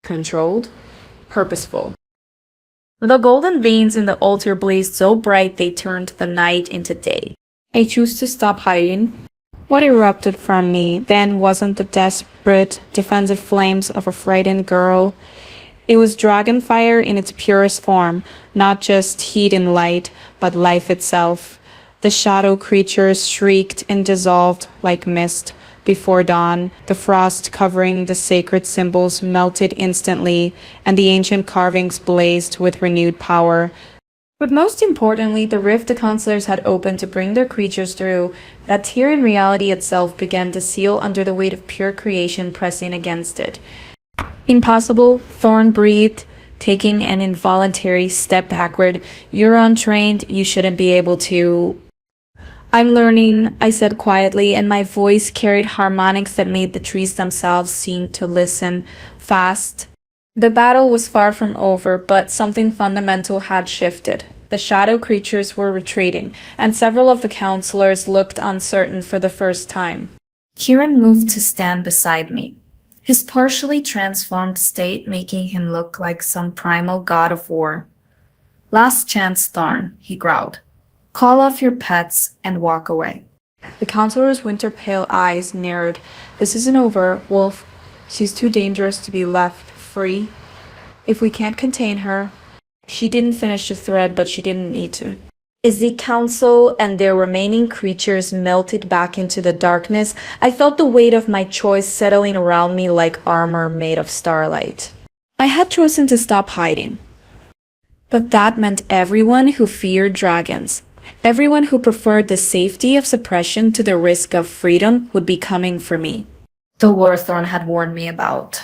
Controlled, purposeful. The golden veins in the altar blazed so bright they turned the night into day. I chose to stop hiding. What erupted from me then wasn't the desperate, defensive flames of a frightened girl. It was dragon fire in its purest form, not just heat and light, but life itself. The shadow creatures shrieked and dissolved like mist, Before dawn, the frost covering the sacred symbols melted instantly, and the ancient carvings blazed with renewed power. But most importantly, the rift the counselors had opened to bring their creatures through, that tear in reality itself began to seal under the weight of pure creation pressing against it. Impossible, Thorn breathed, taking an involuntary step backward. You're untrained, you shouldn't be able to. I'm learning, I said quietly, and my voice carried harmonics that made the trees themselves seem to listen. Fast. The battle was far from over, but something fundamental had shifted. The shadow creatures were retreating, and several of the counselors looked uncertain for the first time. Kieran moved to stand beside me, his partially transformed state making him look like some primal god of war. "Last chance, Thorn," he growled. "Call off your pets and walk away." The counselor's winter pale eyes narrowed. This isn't over, Wolf. She's too dangerous to be left free. If we can't contain her. She didn't finish the thread, but she didn't need to. As the council and their remaining creatures melted back into the darkness, I felt the weight of my choice settling around me like armor made of starlight. I had chosen to stop hiding. But that meant everyone who feared dragons, everyone who preferred the safety of suppression to the risk of freedom would be coming for me. The war Thorn had warned me about.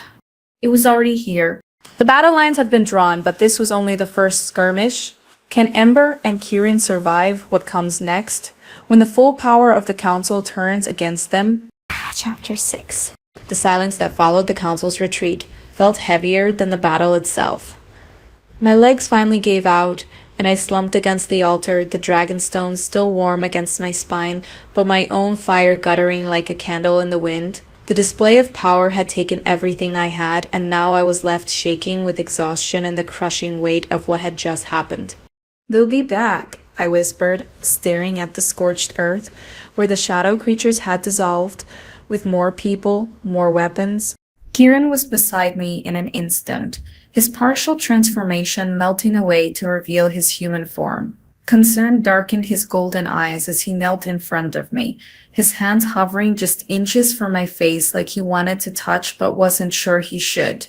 It was already here. The battle lines had been drawn, but this was only the first skirmish. Can Ember and Kieran survive what comes next? When the full power of the council turns against them? Chapter 6. The silence that followed the council's retreat felt heavier than the battle itself. My legs finally gave out, and I slumped against the altar, the dragon stones still warm against my spine, but my own fire guttering like a candle in the wind. The display of power had taken everything I had, and now I was left shaking with exhaustion and the crushing weight of what had just happened. "They'll be back," I whispered, staring at the scorched earth, where the shadow creatures had dissolved, with more people, more weapons. Kieran was beside me in an instant, his partial transformation melting away to reveal his human form. Concern darkened his golden eyes as he knelt in front of me, his hands hovering just inches from my face like he wanted to touch but wasn't sure he should.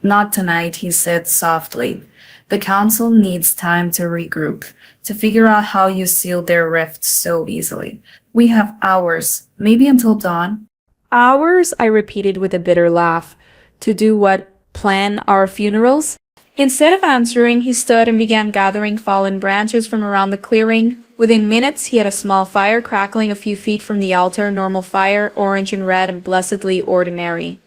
"Not tonight," he said softly. "The council needs time to regroup, to figure out how you sealed their rift so easily. We have hours, maybe until dawn." "Hours?" I repeated with a bitter laugh. "To do what? Plan our funerals?" Instead of answering, he stood and began gathering fallen branches from around the clearing. Within minutes, he had a small fire crackling a few feet from the altar, normal fire, orange and red and blessedly ordinary.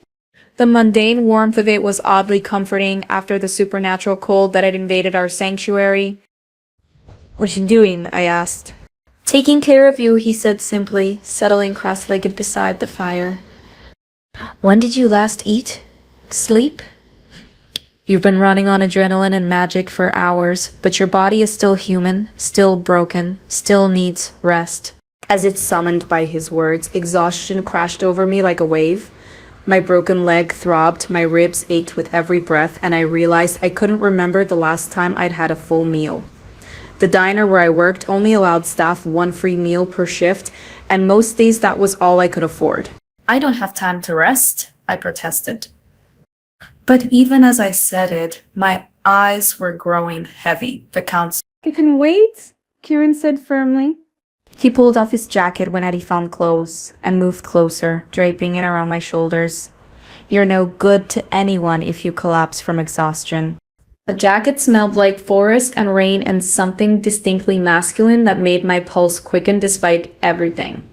The mundane warmth of it was oddly comforting after the supernatural cold that had invaded our sanctuary. "What are you doing?" I asked. "Taking care of you," he said simply, settling cross-legged beside the fire. "When did you last eat? Sleep?" "You've been running on adrenaline and magic for hours, but your body is still human, still broken, still needs rest." As if summoned by his words, exhaustion crashed over me like a wave. My broken leg throbbed, my ribs ached with every breath, and I realized I couldn't remember the last time I'd had a full meal. The diner where I worked only allowed staff one free meal per shift, and most days that was all I could afford. "I don't have time to rest," I protested. But even as I said it, my eyes were growing heavy. The council. "You can wait," Kieran said firmly. He pulled off his jacket when Eddie found clothes and moved closer, draping it around my shoulders. "You're no good to anyone if you collapse from exhaustion." The jacket smelled like forest and rain and something distinctly masculine that made my pulse quicken despite everything.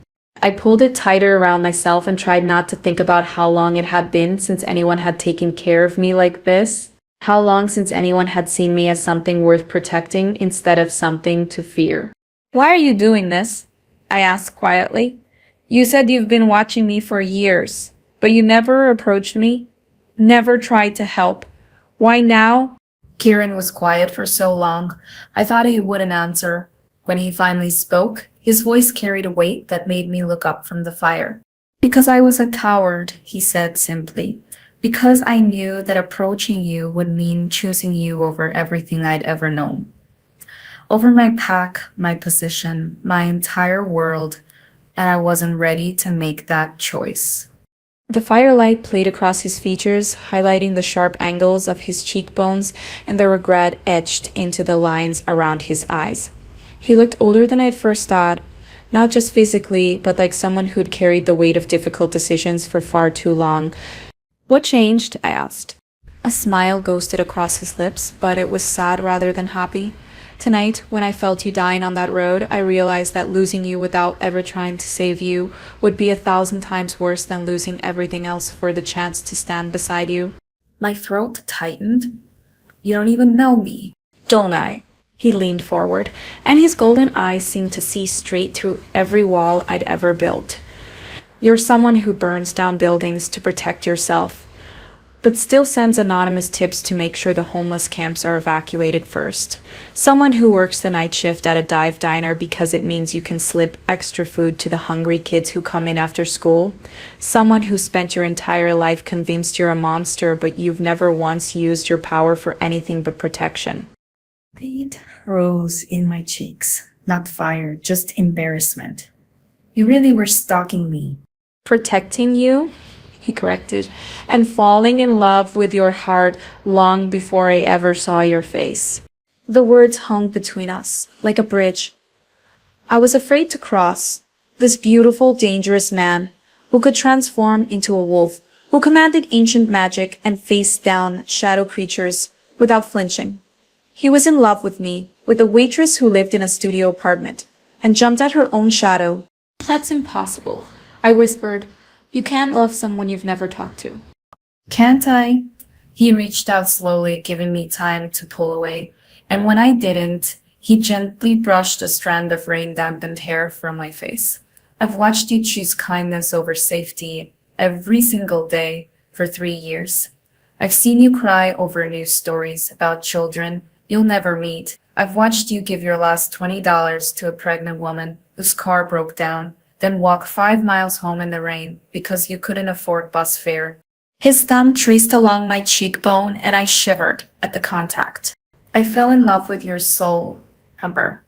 I pulled it tighter around myself and tried not to think about how long it had been since anyone had taken care of me like this. How long since anyone had seen me as something worth protecting instead of something to fear. "Why are you doing this?" I asked quietly. "You said you've been watching me for years, but you never approached me, never tried to help. Why now?" Kieran was quiet for so long, I thought he wouldn't answer. When he finally spoke, his voice carried a weight that made me look up from the fire. "Because I was a coward," he said simply. "Because I knew that approaching you would mean choosing you over everything I'd ever known. Over my pack, my position, my entire world. and I wasn't ready to make that choice. The firelight played across his features, highlighting the sharp angles of his cheekbones and the regret etched into the lines around his eyes. He looked older than I'd first thought, not just physically, but like someone who'd carried the weight of difficult decisions for far too long. "What changed?" I asked. A smile ghosted across his lips, but it was sad rather than happy. "Tonight, when I felt you dying on that road, I realized that losing you without ever trying to save you would be 1,000 times worse than losing everything else for the chance to stand beside you." My throat tightened. You don't even know me. "Don't I?" He leaned forward, and his golden eyes seemed to see straight through every wall I'd ever built. "You're someone who burns down buildings to protect yourself, but still sends anonymous tips to make sure the homeless camps are evacuated first. Someone who works the night shift at a dive diner because it means you can slip extra food to the hungry kids who come in after school. Someone who spent your entire life convinced you're a monster, but you've never once used your power for anything but protection." Pain rose in my cheeks. Not fire, just embarrassment. You really were stalking me. "Protecting you," he corrected, "and falling in love with your heart long before I ever saw your face." The words hung between us, like a bridge. I was afraid to cross. This beautiful, dangerous man, who could transform into a wolf, who commanded ancient magic and faced down shadow creatures without flinching. He was in love with me, with a waitress who lived in a studio apartment, and jumped at her own shadow. "That's impossible," I whispered. "You can't love someone you've never talked to." Can't I? He reached out slowly, giving me time to pull away. And when I didn't, he gently brushed a strand of rain-dampened hair from my face. I've watched you choose kindness over safety every single day for 3 years. I've seen you cry over news stories about children you'll never meet. I've watched you give your last $20 to a pregnant woman whose car broke down, then walk 5 miles home in the rain because you couldn't afford bus fare. His thumb traced along my cheekbone and I shivered at the contact. I fell in love with your soul, Amber.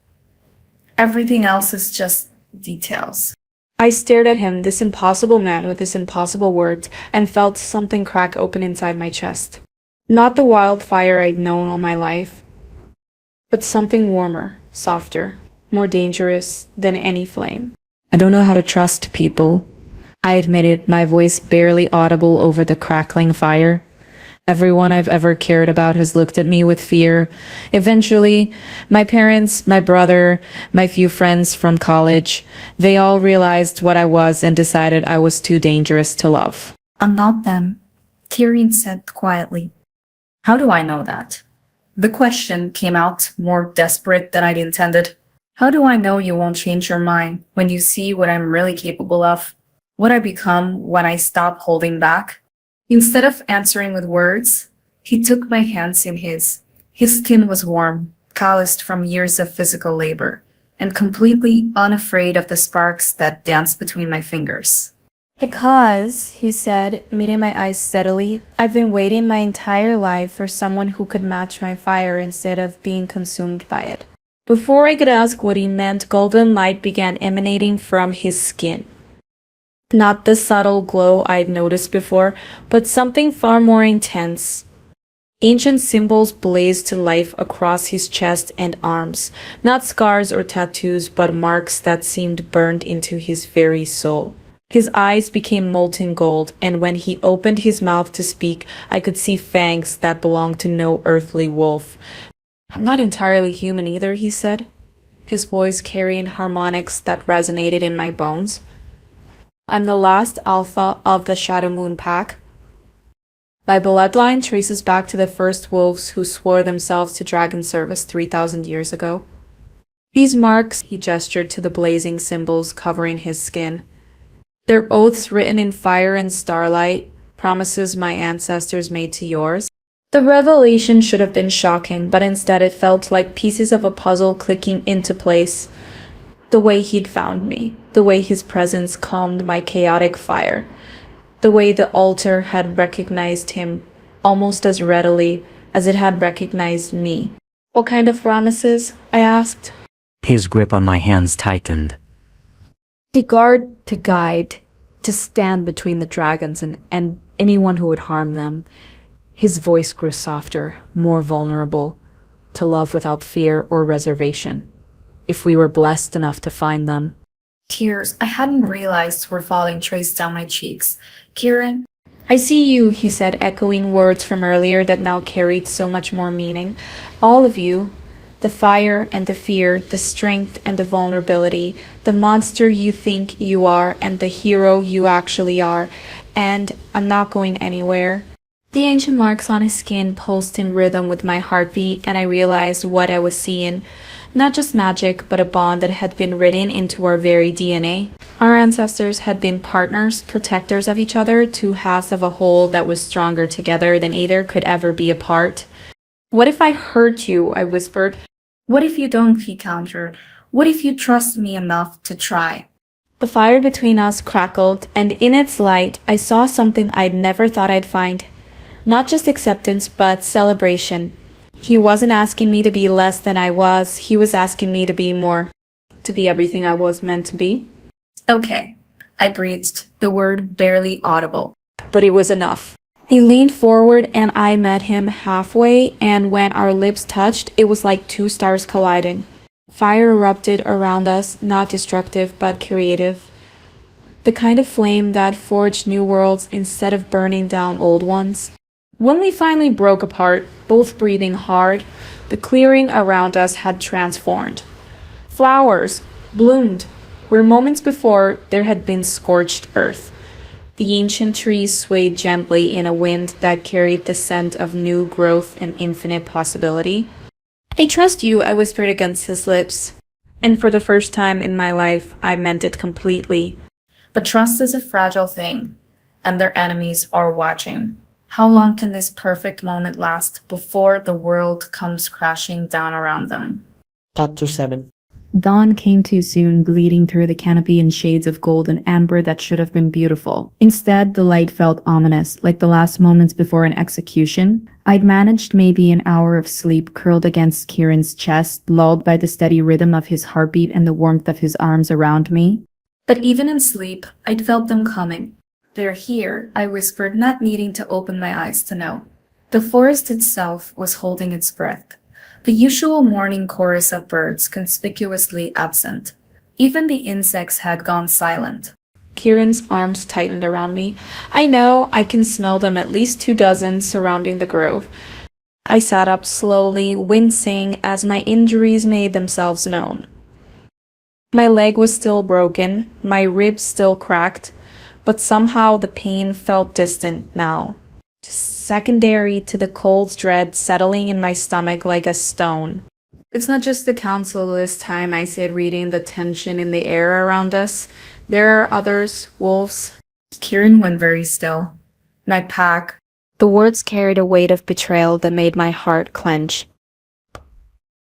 Everything else is just details. I stared at him, this impossible man with his impossible words, and felt something crack open inside my chest. Not the wildfire I'd known all my life, but something warmer, softer, more dangerous than any flame. "I don't know how to trust people," I admitted, my voice barely audible over the crackling fire. "Everyone I've ever cared about has looked at me with fear. Eventually, my parents, my brother, my few friends from college, they all realized what I was and decided I was too dangerous to love." I'm not them, Tyrion said quietly. How do I know that? The question came out more desperate than I'd intended. How do I know you won't change your mind when you see what I'm really capable of? What I become when I stop holding back? Instead of answering with words, he took my hands in his. His skin was warm, calloused from years of physical labor, and completely unafraid of the sparks that danced between my fingers. "Because," he said, meeting my eyes steadily, "I've been waiting my entire life for someone who could match my fire instead of being consumed by it." Before I could ask what he meant, golden light began emanating from his skin. Not the subtle glow I'd noticed before, but something far more intense. Ancient symbols blazed to life across his chest and arms, not scars or tattoos, but marks that seemed burned into his very soul. His eyes became molten gold, and when he opened his mouth to speak, I could see fangs that belonged to no earthly wolf. "I'm not entirely human either," he said, his voice carrying harmonics that resonated in my bones. "I'm the last alpha of the Shadow Moon Pack. My bloodline traces back to the first wolves who swore themselves to dragon service 3,000 years ago. These marks," he gestured to the blazing symbols covering his skin, "they're oaths written in fire and starlight, promises my ancestors made to yours." The revelation should have been shocking, but instead it felt like pieces of a puzzle clicking into place. The way he'd found me, the way his presence calmed my chaotic fire, the way the altar had recognized him almost as readily as it had recognized me. "What kind of promises?" I asked. His grip on my hands tightened. To guard, to guide, to stand between the dragons and anyone who would harm them. His voice grew softer, more vulnerable, to love without fear or reservation, if we were blessed enough to find them. Tears I hadn't realized were falling traced down my cheeks. Kieran, I see you, he said, echoing words from earlier that now carried so much more meaning. All of you, the fire and the fear, the strength and the vulnerability, the monster you think you are and the hero you actually are, and I'm not going anywhere. The ancient marks on his skin pulsed in rhythm with my heartbeat, and I realized what I was seeing. Not just magic, but a bond that had been written into our very DNA. Our ancestors had been partners, protectors of each other, two halves of a whole that was stronger together than either could ever be apart. What if I hurt you? I whispered. what if you don't? He countered. What if you trust me enough to try? The fire between us crackled, and in its light, I saw something I'd never thought I'd find. Not just acceptance, but celebration. He wasn't asking me to be less than I was, he was asking me to be more. To be everything I was meant to be. Okay, I breathed, the word barely audible. But it was enough. He leaned forward and I met him halfway, and when our lips touched, it was like two stars colliding. Fire erupted around us, not destructive, but creative. The kind of flame that forged new worlds instead of burning down old ones. When we finally broke apart, both breathing hard, the clearing around us had transformed. Flowers bloomed where moments before there had been scorched earth. The ancient trees swayed gently in a wind that carried the scent of new growth and infinite possibility. I trust you, I whispered against his lips. And for the first time in my life, I meant it completely. But trust is a fragile thing, and their enemies are watching. How long can this perfect moment last before the world comes crashing down around them? Chapter 7. Dawn came too soon, bleeding through the canopy in shades of gold and amber that should have been beautiful. Instead, the light felt ominous, like the last moments before an execution. I'd managed maybe an hour of sleep curled against Kieran's chest, lulled by the steady rhythm of his heartbeat and the warmth of his arms around me. But even in sleep, I'd felt them coming. They're here, I whispered, not needing to open my eyes to know. The forest itself was holding its breath. The usual morning chorus of birds conspicuously absent. Even the insects had gone silent. Kieran's arms tightened around me. I know, I can smell them, at least 24 surrounding the grove. I sat up slowly, wincing as my injuries made themselves known. My leg was still broken, my ribs still cracked, but somehow the pain felt distant now. Secondary to the cold dread settling in my stomach like a stone. It's not just the council this time, I said, reading the tension in the air around us. There are others, wolves. Kieran went very still. My pack. The words carried a weight of betrayal that made my heart clench.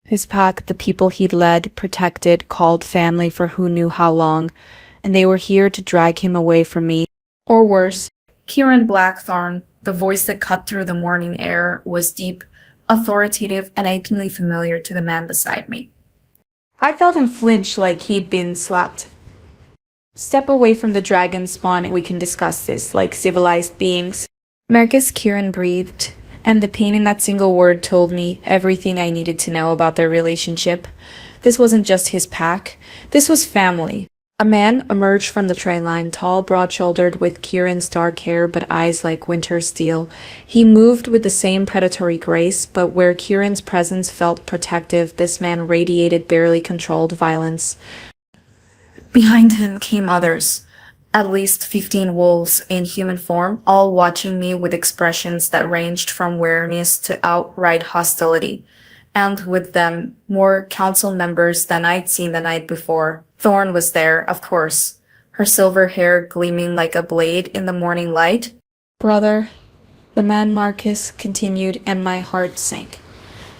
His pack, the people he'd led, protected, called family for who knew how long, and they were here to drag him away from me. Or worse. Kieran Blackthorn, the voice that cut through the morning air, was deep, authoritative, and achingly familiar to the man beside me. I felt him flinch like he'd been slapped. Step away from the dragon spawn and we can discuss this like civilized beings. Marcus, Kieran breathed, and the pain in that single word told me everything I needed to know about their relationship. This wasn't just his pack, this was family. A man emerged from the train line, tall, broad-shouldered, with Kieran's dark hair but eyes like winter steel. He moved with the same predatory grace, but where Kieran's presence felt protective, this man radiated barely controlled violence. Behind him came others, at least 15 wolves in human form, all watching me with expressions that ranged from wariness to outright hostility. And with them, more council members than I'd seen the night before. Thorn was there, of course, her silver hair gleaming like a blade in the morning light. Brother, the man Marcus continued, and my heart sank.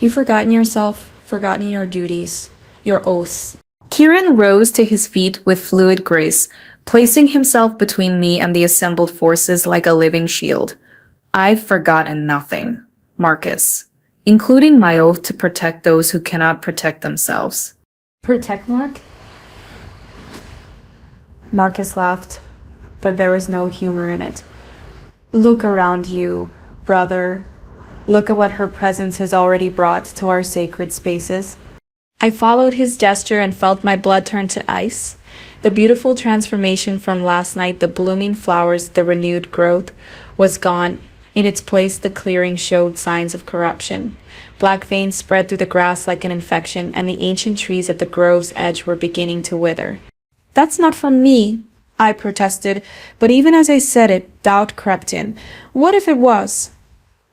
You've forgotten yourself, forgotten your duties, your oaths. Kieran rose to his feet with fluid grace, placing himself between me and the assembled forces like a living shield. I've forgotten nothing, Marcus, including my oath to protect those who cannot protect themselves. Protect Mark? Marcus laughed, but there was no humor in it. Look around you, brother. Look at what her presence has already brought to our sacred spaces. I followed his gesture and felt my blood turn to ice. The beautiful transformation from last night, the blooming flowers, the renewed growth, was gone. In its place, the clearing showed signs of corruption. Black veins spread through the grass like an infection, and the ancient trees at the grove's edge were beginning to wither. "That's not from me," I protested, but even as I said it, doubt crept in. What if it was?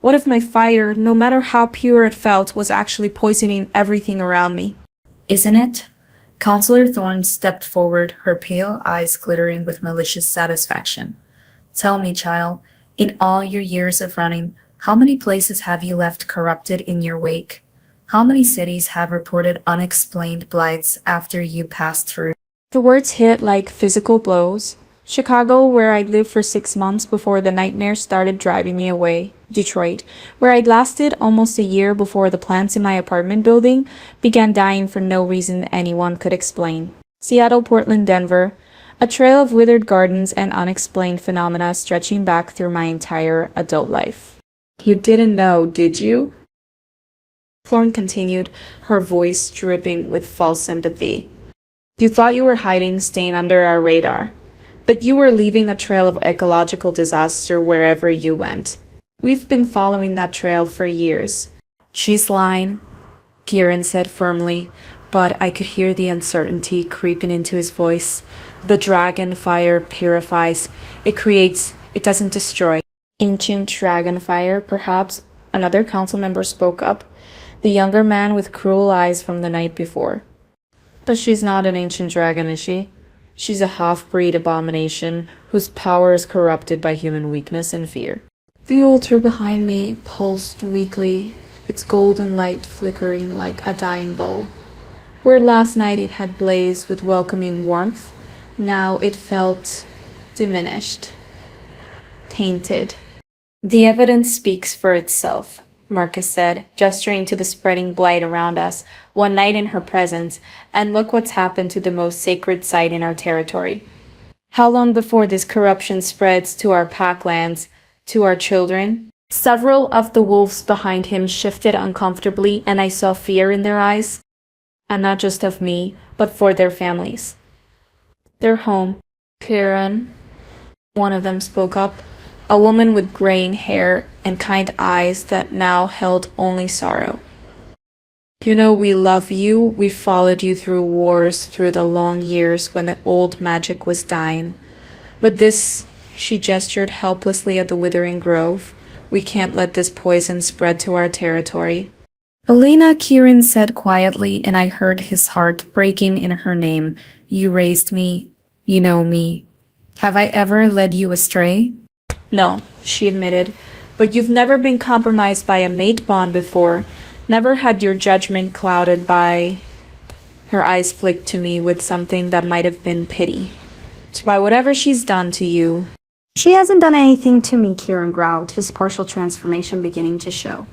What if my fire, no matter how pure it felt, was actually poisoning everything around me? Isn't it? Counselor Thorne stepped forward, her pale eyes glittering with malicious satisfaction. Tell me, child, in all your years of running, how many places have you left corrupted in your wake? How many cities have reported unexplained blights after you passed through? The words hit like physical blows. Chicago, where I'd lived for 6 months before the nightmare started driving me away. Detroit, where I'd lasted almost a year before the plants in my apartment building began dying for no reason anyone could explain. Seattle, Portland, Denver, a trail of withered gardens and unexplained phenomena stretching back through my entire adult life. You didn't know, did you? Thorne continued, her voice dripping with false sympathy. You thought you were hiding, staying under our radar. But you were leaving a trail of ecological disaster wherever you went. We've been following that trail for years. She's lying, Kieran said firmly, but I could hear the uncertainty creeping into his voice. The dragon fire purifies. It creates, it doesn't destroy. Ancient dragon fire, perhaps? Another council member spoke up, the younger man with cruel eyes from the night before. But she's not an ancient dragon, is she? She's a half-breed abomination whose power is corrupted by human weakness and fear. The altar behind me pulsed weakly, its golden light flickering like a dying bowl. Where last night it had blazed with welcoming warmth, now it felt diminished, tainted. The evidence speaks for itself, Marcus said, gesturing to the spreading blight around us, one night in her presence, and look what's happened to the most sacred site in our territory. How long before this corruption spreads to our packlands, to our children? Several of the wolves behind him shifted uncomfortably, and I saw fear in their eyes, and not just of me, but for their families. Their home. Kieran, one of them spoke up, a woman with graying hair and kind eyes that now held only sorrow. You know, we love you. We followed you through wars, through the long years when the old magic was dying. But this, she gestured helplessly at the withering grove. We can't let this poison spread to our territory. Elena, Kieran said quietly, and I heard his heart breaking in her name. You raised me. You know me. Have I ever led you astray? No, she admitted, but you've never been compromised by a mate bond before. Never had your judgment clouded by... Her eyes flicked to me with something that might have been pity. By whatever she's done to you. She hasn't done anything to me, Kieran growled, his partial transformation beginning to show.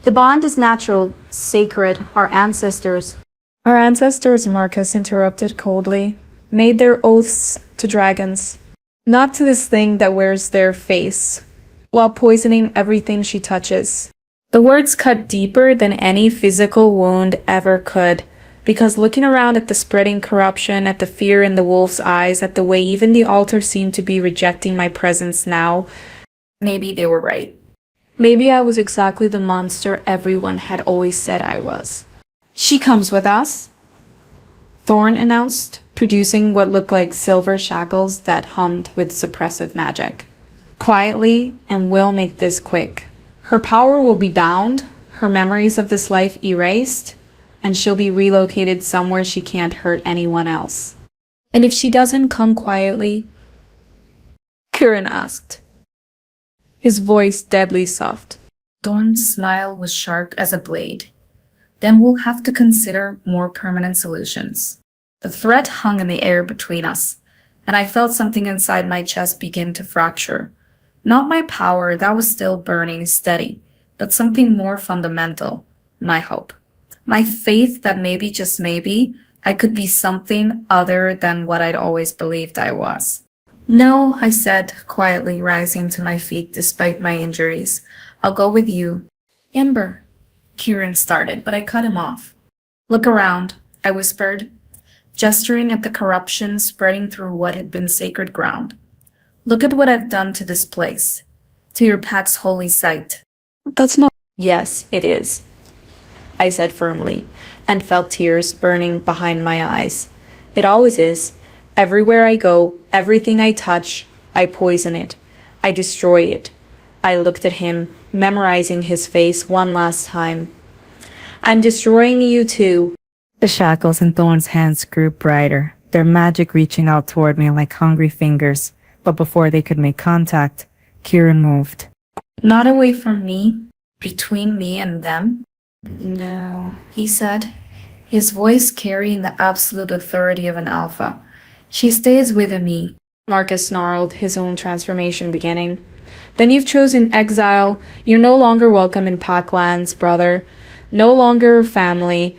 The bond is natural, sacred, our ancestors. Our ancestors, Marcus interrupted coldly, made their oaths to dragons. Not to this thing that wears their face, while poisoning everything she touches. The words cut deeper than any physical wound ever could, because looking around at the spreading corruption, at the fear in the wolf's eyes, at the way even the altar seemed to be rejecting my presence now, Maybe they were right. maybe I was exactly the monster everyone had always said I was. She comes with us, Thorne announced, producing what looked like silver shackles that hummed with suppressive magic. Quietly, and we'll make this quick. Her power will be bound, her memories of this life erased, and she'll be relocated somewhere she can't hurt anyone else. And if she doesn't come quietly? Kieran asked, his voice deadly soft. Thorne's smile was sharp as a blade. Then we'll have to consider more permanent solutions. The threat hung in the air between us, and I felt something inside my chest begin to fracture. Not my power, that was still burning steady, but something more fundamental, my hope. My faith that maybe, just maybe, I could be something other than what I'd always believed I was. No, I said, quietly rising to my feet despite my injuries. I'll go with you. Amber, Kieran started, but I cut him off. Look around, I whispered, gesturing at the corruption spreading through what had been sacred ground. Look at what I've done to this place, to your pack's holy site. That's not. Yes, it is, I said firmly, and felt tears burning behind my eyes. It always is. Everywhere I go, everything I touch, I poison it. I destroy it. I looked at him, memorizing his face one last time. I'm destroying you too. The shackles in Thorn's hands grew brighter, their magic reaching out toward me like hungry fingers. But before they could make contact, Kieran moved. Not away from me, between me and them, No. he said, his voice carrying the absolute authority of an alpha. She stays with me. Marcus snarled, his own transformation beginning. Then you've chosen exile. You're no longer welcome in Packlands, brother. No longer family.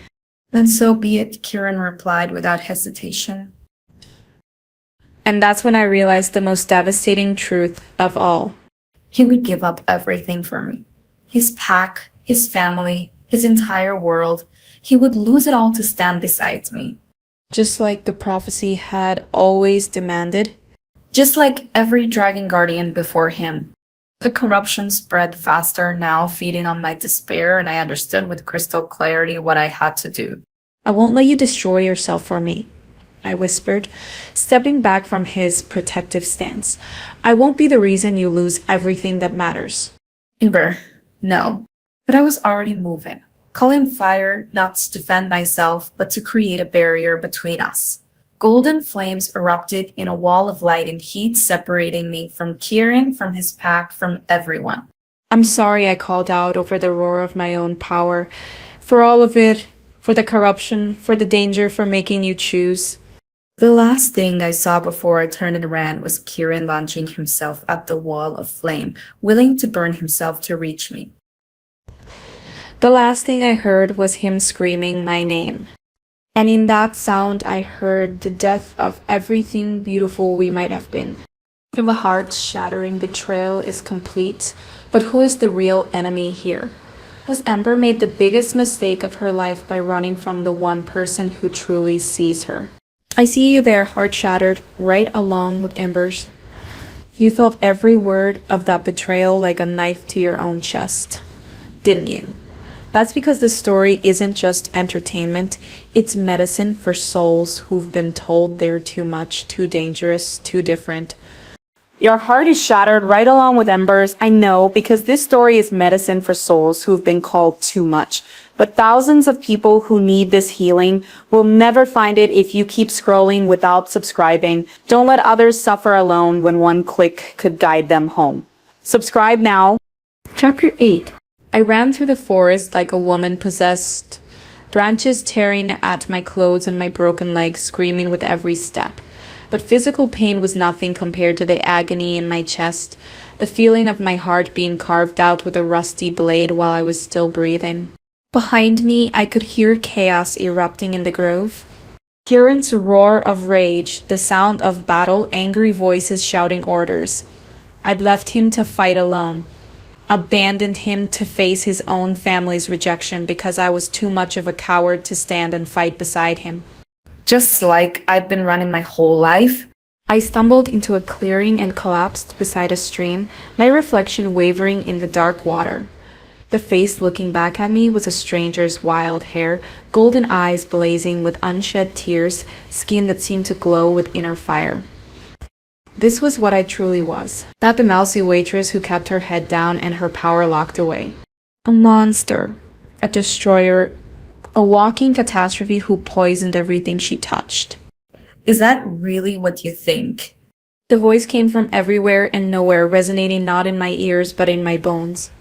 Then so be it, Kieran replied without hesitation. And that's when I realized the most devastating truth of all. He would give up everything for me. His pack, his family, his entire world. He would lose it all to stand beside me. Just like the prophecy had always demanded. Just like every dragon guardian before him. The corruption spread faster now, feeding on my despair, and I understood with crystal clarity what I had to do. I won't let you destroy yourself for me, I whispered, stepping back from his protective stance. I won't be the reason you lose everything that matters. Amber, no. But I was already moving. Calling fire not to defend myself, but to create a barrier between us. Golden flames erupted in a wall of light and heat separating me from Kieran, from his pack, from everyone. I'm sorry I called out over the roar of my own power. For all of it, for the corruption, for the danger, for making you choose. The last thing I saw before I turned and ran was Kieran launching himself at the wall of flame, willing to burn himself to reach me. The last thing I heard was him screaming my name. And in that sound, I heard the death of everything beautiful we might have been. The heart-shattering betrayal is complete, but who is the real enemy here? Has Amber made the biggest mistake of her life by running from the one person who truly sees her? I see you there, heart-shattered, right along with Amber's. You felt every word of that betrayal like a knife to your own chest, didn't you? That's because the story isn't just entertainment, it's medicine for souls who've been told they're too much, too dangerous, too different. Your heart is shattered right along with Ember's, I know, because this story is medicine for souls who've been called too much. But thousands of people who need this healing will never find it if you keep scrolling without subscribing. Don't let others suffer alone when one click could guide them home. Subscribe now. Chapter 8. I ran through the forest like a woman possessed, branches tearing at my clothes and my broken legs, screaming with every step. But physical pain was nothing compared to the agony in my chest, the feeling of my heart being carved out with a rusty blade while I was still breathing. Behind me, I could hear chaos erupting in the grove. Kieran's roar of rage, the sound of battle, angry voices shouting orders. I'd left him to fight alone. Abandoned him to face his own family's rejection because I was too much of a coward to stand and fight beside him. Just like I've been running my whole life. I stumbled into a clearing and collapsed beside a stream, my reflection wavering in the dark water. The face looking back at me was a stranger's wild hair, golden eyes blazing with unshed tears, skin that seemed to glow with inner fire. This was what I truly was, not the mousy waitress who kept her head down and her power locked away. A monster, a destroyer, a walking catastrophe who poisoned everything she touched. Is that really what you think? The voice came from everywhere and nowhere, resonating not in my ears but in my bones.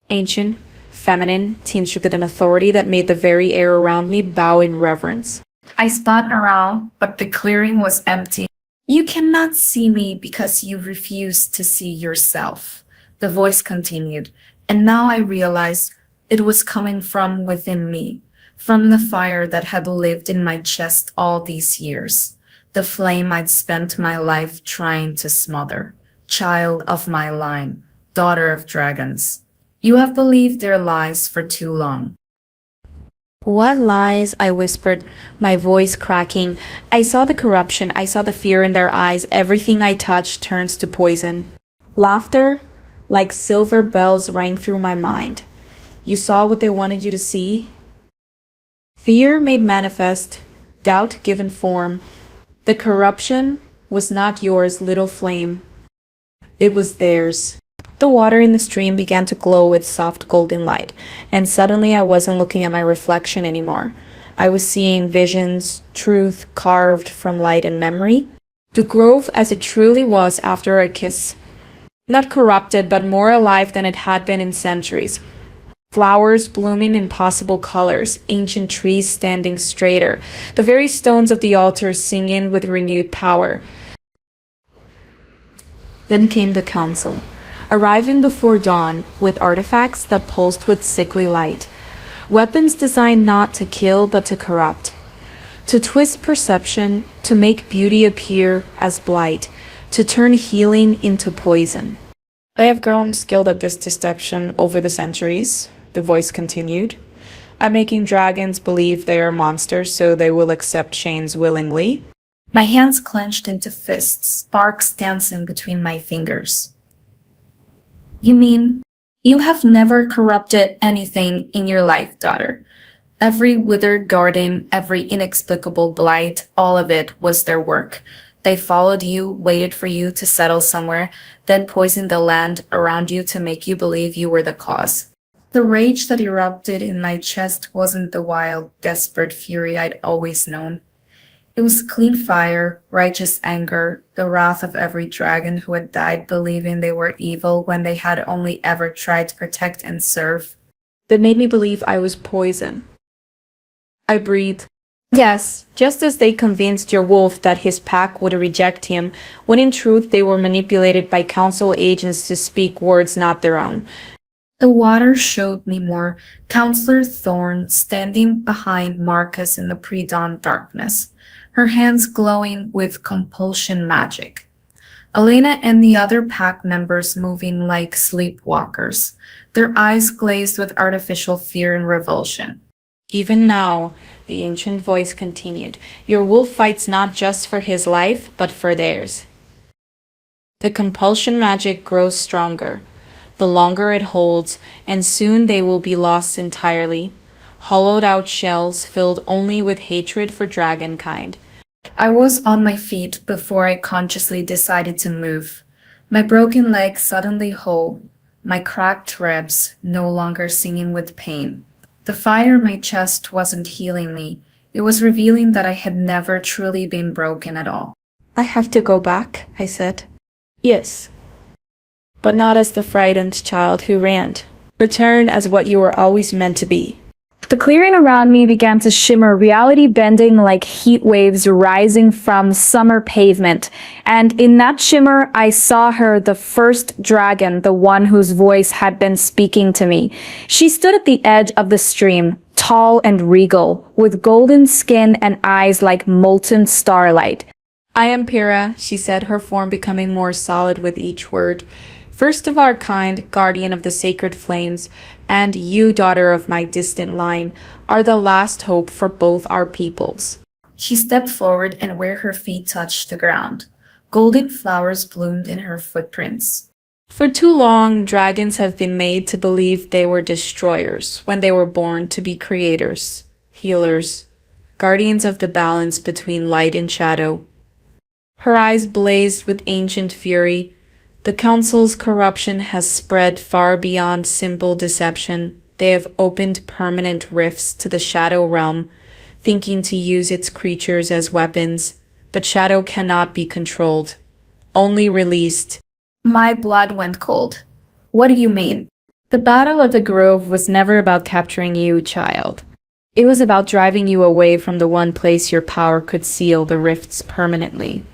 Ancient, feminine, tinged with an authority that made the very air around me bow in reverence. I spun around, but the clearing was empty. You cannot see me because you refuse to see yourself, the voice continued, and now I realized it was coming from within me, from the fire that had lived in my chest all these years, the flame I'd spent my life trying to smother. Child of my line, daughter of dragons, you have believed their lies for too long. What lies? I whispered, my voice cracking. I saw the corruption, I saw the fear in their eyes. Everything I touched turns to poison. Laughter, like silver bells, rang through my mind. You saw what they wanted you to see? Fear made manifest, doubt given form. The corruption was not yours, little flame. It was theirs. The water in the stream began to glow with soft golden light, and suddenly I wasn't looking at my reflection anymore. I was seeing visions, truth carved from light and memory. The grove as it truly was after our kiss. Not corrupted, but more alive than it had been in centuries. Flowers blooming in possible colors, ancient trees standing straighter, the very stones of the altar singing with renewed power. Then came the council, arriving before dawn with artifacts that pulsed with sickly light. Weapons designed not to kill but to corrupt, to twist perception, to make beauty appear as blight, to turn healing into poison. I have grown skilled at this deception over the centuries, the voice continued. I'm making dragons believe they are monsters so they will accept chains willingly. My hands clenched into fists, sparks dancing between my fingers. You mean you have never corrupted anything in your life, daughter? Every withered garden, every inexplicable blight, all of it was their work. They followed you, waited for you to settle somewhere, then poisoned the land around you to make you believe you were the cause. The rage that erupted in my chest wasn't the wild, desperate fury I'd always known. It was clean fire, righteous anger, the wrath of every dragon who had died believing they were evil when they had only ever tried to protect and serve. That made me believe I was poison. I breathed. Yes, just as they convinced your wolf that his pack would reject him, when in truth they were manipulated by council agents to speak words not their own. The water showed me more. Counselor Thorne standing behind Marcus in the pre-dawn darkness, her hands glowing with compulsion magic. Elena and the other pack members moving like sleepwalkers, their eyes glazed with artificial fear and revulsion. Even now, the ancient voice continued, your wolf fights not just for his life, but for theirs. The compulsion magic grows stronger, the longer it holds, and soon they will be lost entirely, hollowed out shells filled only with hatred for dragonkind. I was on my feet before I consciously decided to move. My broken leg suddenly whole, my cracked ribs no longer singing with pain. The fire in my chest wasn't healing me. It was revealing that I had never truly been broken at all. I have to go back, I said. Yes, but not as the frightened child who ran. Return as what you were always meant to be. The clearing around me began to shimmer, reality bending like heat waves rising from summer pavement. And in that shimmer, I saw her, the first dragon, the one whose voice had been speaking to me. She stood at the edge of the stream, tall and regal, with golden skin and eyes like molten starlight. I am Pyrrha, she said, her form becoming more solid with each word. First of our kind, guardian of the sacred flames, and you, daughter of my distant line, are the last hope for both our peoples. She stepped forward, and where her feet touched the ground, golden flowers bloomed in her footprints. For too long, dragons have been made to believe they were destroyers when they were born to be creators, healers, guardians of the balance between light and shadow. Her eyes blazed with ancient fury. The council's corruption has spread far beyond simple deception. They have opened permanent rifts to the shadow realm, thinking to use its creatures as weapons. But shadow cannot be controlled, only released. My blood went cold. What do you mean? The Battle of the Grove was never about capturing you, child. It was about driving you away from the one place your power could seal the rifts permanently.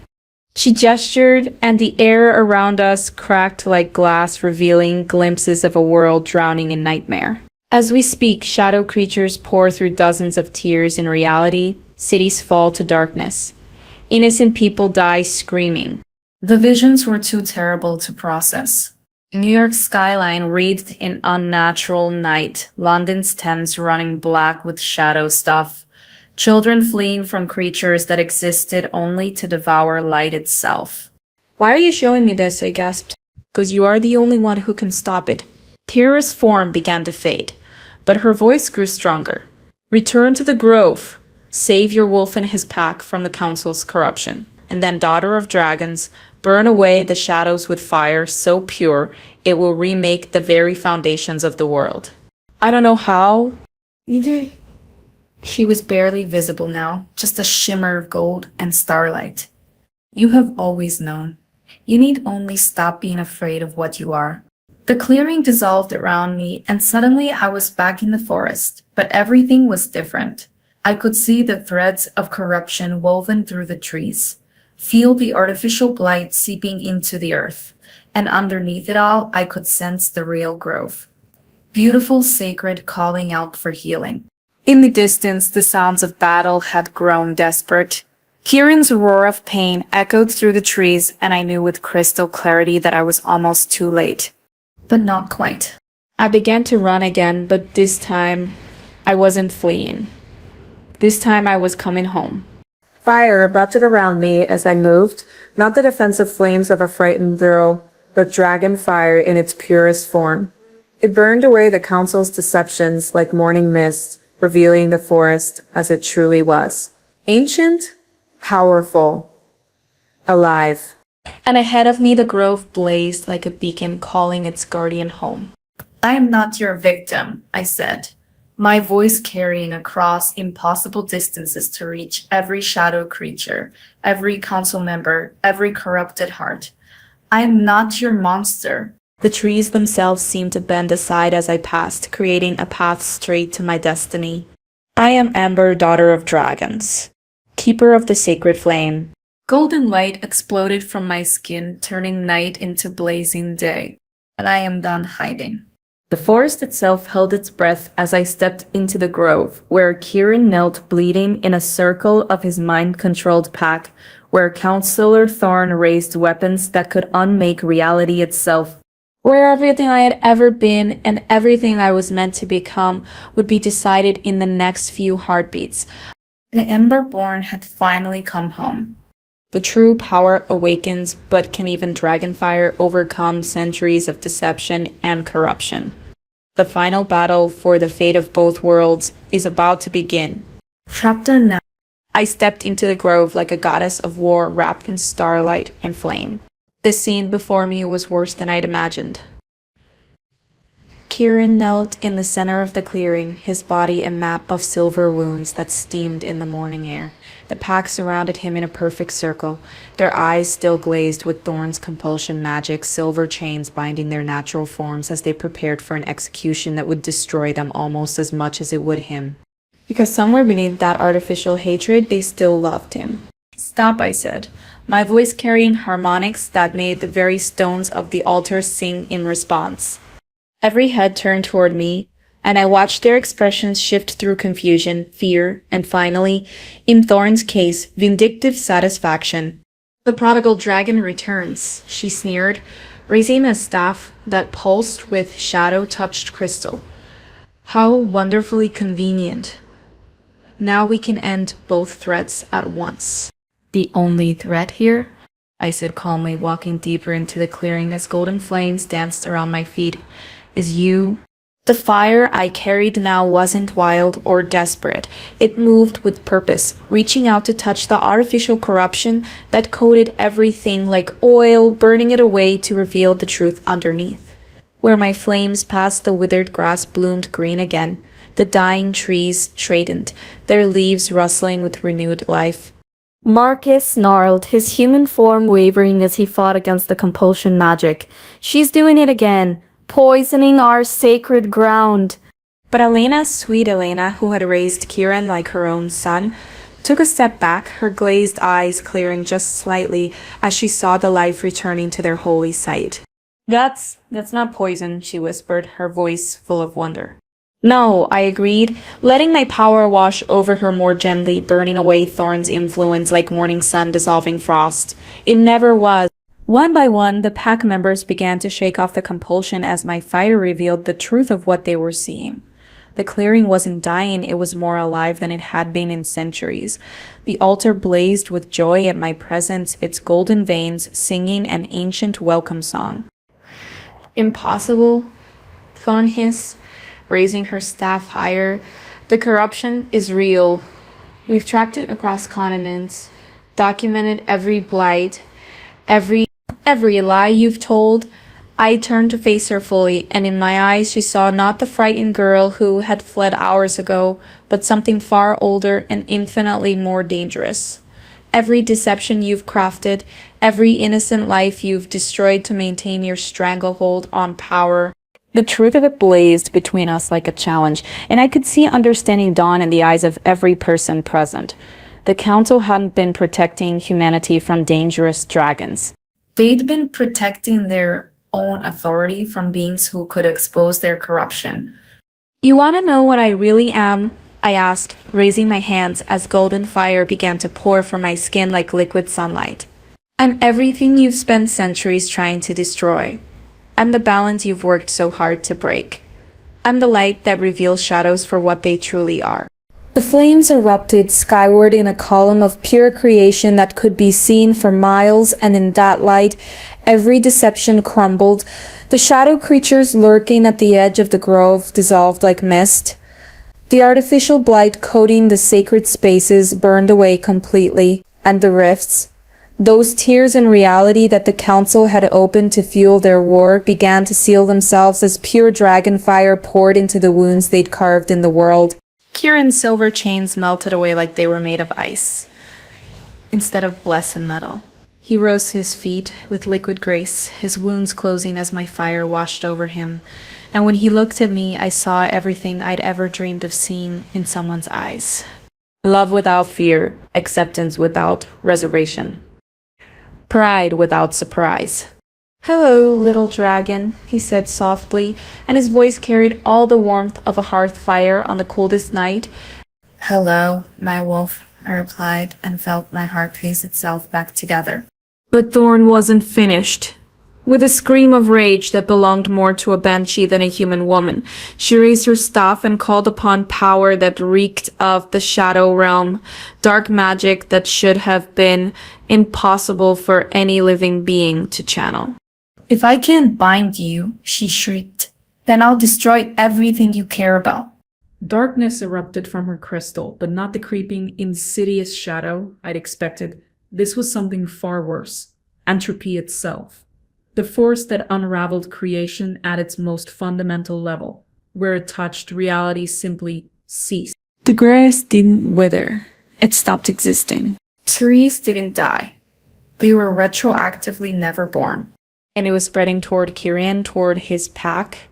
She gestured, and the air around us cracked like glass, revealing glimpses of a world drowning in nightmare. As we speak, shadow creatures pour through dozens of tears. In reality, cities fall to darkness. Innocent people die screaming. The visions were too terrible to process. New York's skyline wreathed in unnatural night, London's Thames running black with shadow stuff, children fleeing from creatures that existed only to devour light itself. Why are you showing me this? I gasped. Because you are the only one who can stop it. Kira's form began to fade, but her voice grew stronger. Return to the grove. Save your wolf and his pack from the council's corruption. And then, daughter of dragons, burn away the shadows with fire so pure it will remake the very foundations of the world. I don't know how. She was barely visible now, just a shimmer of gold and starlight. You have always known. You need only stop being afraid of what you are. The clearing dissolved around me, and suddenly I was back in the forest, but everything was different. I could see the threads of corruption woven through the trees, feel the artificial blight seeping into the earth, and underneath it all, I could sense the real grove. Beautiful, sacred, calling out for healing. In the distance, the sounds of battle had grown desperate. Kieran's roar of pain echoed through the trees, and I knew with crystal clarity that I was almost too late. But not quite. I began to run again, but this time I wasn't fleeing. This time I was coming home. Fire erupted around me as I moved, not the defensive flames of a frightened girl, but dragon fire in its purest form. It burned away the council's deceptions like morning mist, revealing the forest as it truly was. Ancient, powerful, alive. And ahead of me the grove blazed like a beacon calling its guardian home. I am not your victim, I said, my voice carrying across impossible distances to reach every shadow creature, every council member, every corrupted heart. I am not your monster. The trees themselves seemed to bend aside as I passed, creating a path straight to my destiny. I am Amber, daughter of dragons, keeper of the sacred flame. Golden light exploded from my skin, turning night into blazing day. And I am done hiding. The forest itself held its breath as I stepped into the grove, where Kieran knelt bleeding in a circle of his mind-controlled pack, where Councillor Thorn raised weapons that could unmake reality itself. Where everything I had ever been and everything I was meant to become would be decided in the next few heartbeats. The Emberborn had finally come home. The true power awakens, but can even Dragonfire overcome centuries of deception and corruption? The final battle for the fate of both worlds is about to begin. Chapter 9. I stepped into the grove like a goddess of war wrapped in starlight and flame. The scene before me was worse than I'd imagined. Kieran knelt in the center of the clearing, his body a map of silver wounds that steamed in the morning air. The pack surrounded him in a perfect circle, their eyes still glazed with Thorn's compulsion magic, silver chains binding their natural forms as they prepared for an execution that would destroy them almost as much as it would him. Because somewhere beneath that artificial hatred, they still loved him. Stop, I said, my voice carrying harmonics that made the very stones of the altar sing in response. Every head turned toward me, and I watched their expressions shift through confusion, fear, and finally, in Thorn's case, vindictive satisfaction. The prodigal dragon returns, she sneered, raising a staff that pulsed with shadow-touched crystal. How wonderfully convenient. Now we can end both threats at once. The only threat here? I said calmly, walking deeper into the clearing as golden flames danced around my feet. Is you? The fire I carried now wasn't wild or desperate. It moved with purpose, reaching out to touch the artificial corruption that coated everything like oil, burning it away to reveal the truth underneath. Where my flames passed, the withered grass bloomed green again. The dying trees straightened, their leaves rustling with renewed life. Marcus snarled, his human form wavering as he fought against the compulsion magic. She's doing it again, poisoning our sacred ground. But Elena, sweet Elena, who had raised Kieran like her own son, took a step back, her glazed eyes clearing just slightly as she saw the life returning to their holy site. That's not poison, she whispered, her voice full of wonder. No, I agreed, letting my power wash over her more gently, burning away Thorn's influence like morning sun dissolving frost. It never was. One by one, the pack members began to shake off the compulsion as my fire revealed the truth of what they were seeing. The clearing wasn't dying, it was more alive than it had been in centuries. The altar blazed with joy at my presence, its golden veins singing an ancient welcome song. Impossible, Thorn hissed, raising her staff higher. The corruption is real. We've tracked it across continents, documented every blight, every lie you've told. I turned to face her fully, and in my eyes she saw not the frightened girl who had fled hours ago, but something far older and infinitely more dangerous. Every deception you've crafted, every innocent life you've destroyed to maintain your stranglehold on power. The truth of it blazed between us like a challenge, and I could see understanding dawn in the eyes of every person present. The council hadn't been protecting humanity from dangerous dragons. They'd been protecting their own authority from beings who could expose their corruption. You want to know what I really am? I asked, raising my hands as golden fire began to pour from my skin like liquid sunlight. I'm everything you've spent centuries trying to destroy. I'm the balance you've worked so hard to break. I'm the light that reveals shadows for what they truly are. The flames erupted skyward in a column of pure creation that could be seen for miles, and in that light, every deception crumbled. The shadow creatures lurking at the edge of the grove dissolved like mist. The artificial blight coating the sacred spaces burned away completely, and the rifts, those tears in reality that the council had opened to fuel their war, began to seal themselves as pure dragon fire poured into the wounds they'd carved in the world. Kieran's silver chains melted away like they were made of ice, instead of blessed metal. He rose to his feet with liquid grace, his wounds closing as my fire washed over him. And when he looked at me, I saw everything I'd ever dreamed of seeing in someone's eyes. Love without fear, acceptance without reservation. Pride without surprise. Hello, little dragon, he said softly, and his voice carried all the warmth of a hearth fire on the coldest night. Hello, my wolf, I replied, and felt my heart piece itself back together. But Thorn wasn't finished. With a scream of rage that belonged more to a banshee than a human woman, she raised her staff and called upon power that reeked of the shadow realm, dark magic that should have been impossible for any living being to channel. If I can't bind you, she shrieked, then I'll destroy everything you care about. Darkness erupted from her crystal, but not the creeping, insidious shadow I'd expected. This was something far worse. Entropy itself. The force that unraveled creation at its most fundamental level, where it touched reality simply ceased. The grass didn't wither. It stopped existing. Trees didn't die. They were retroactively never born. And it was spreading toward Kieran, toward his pack,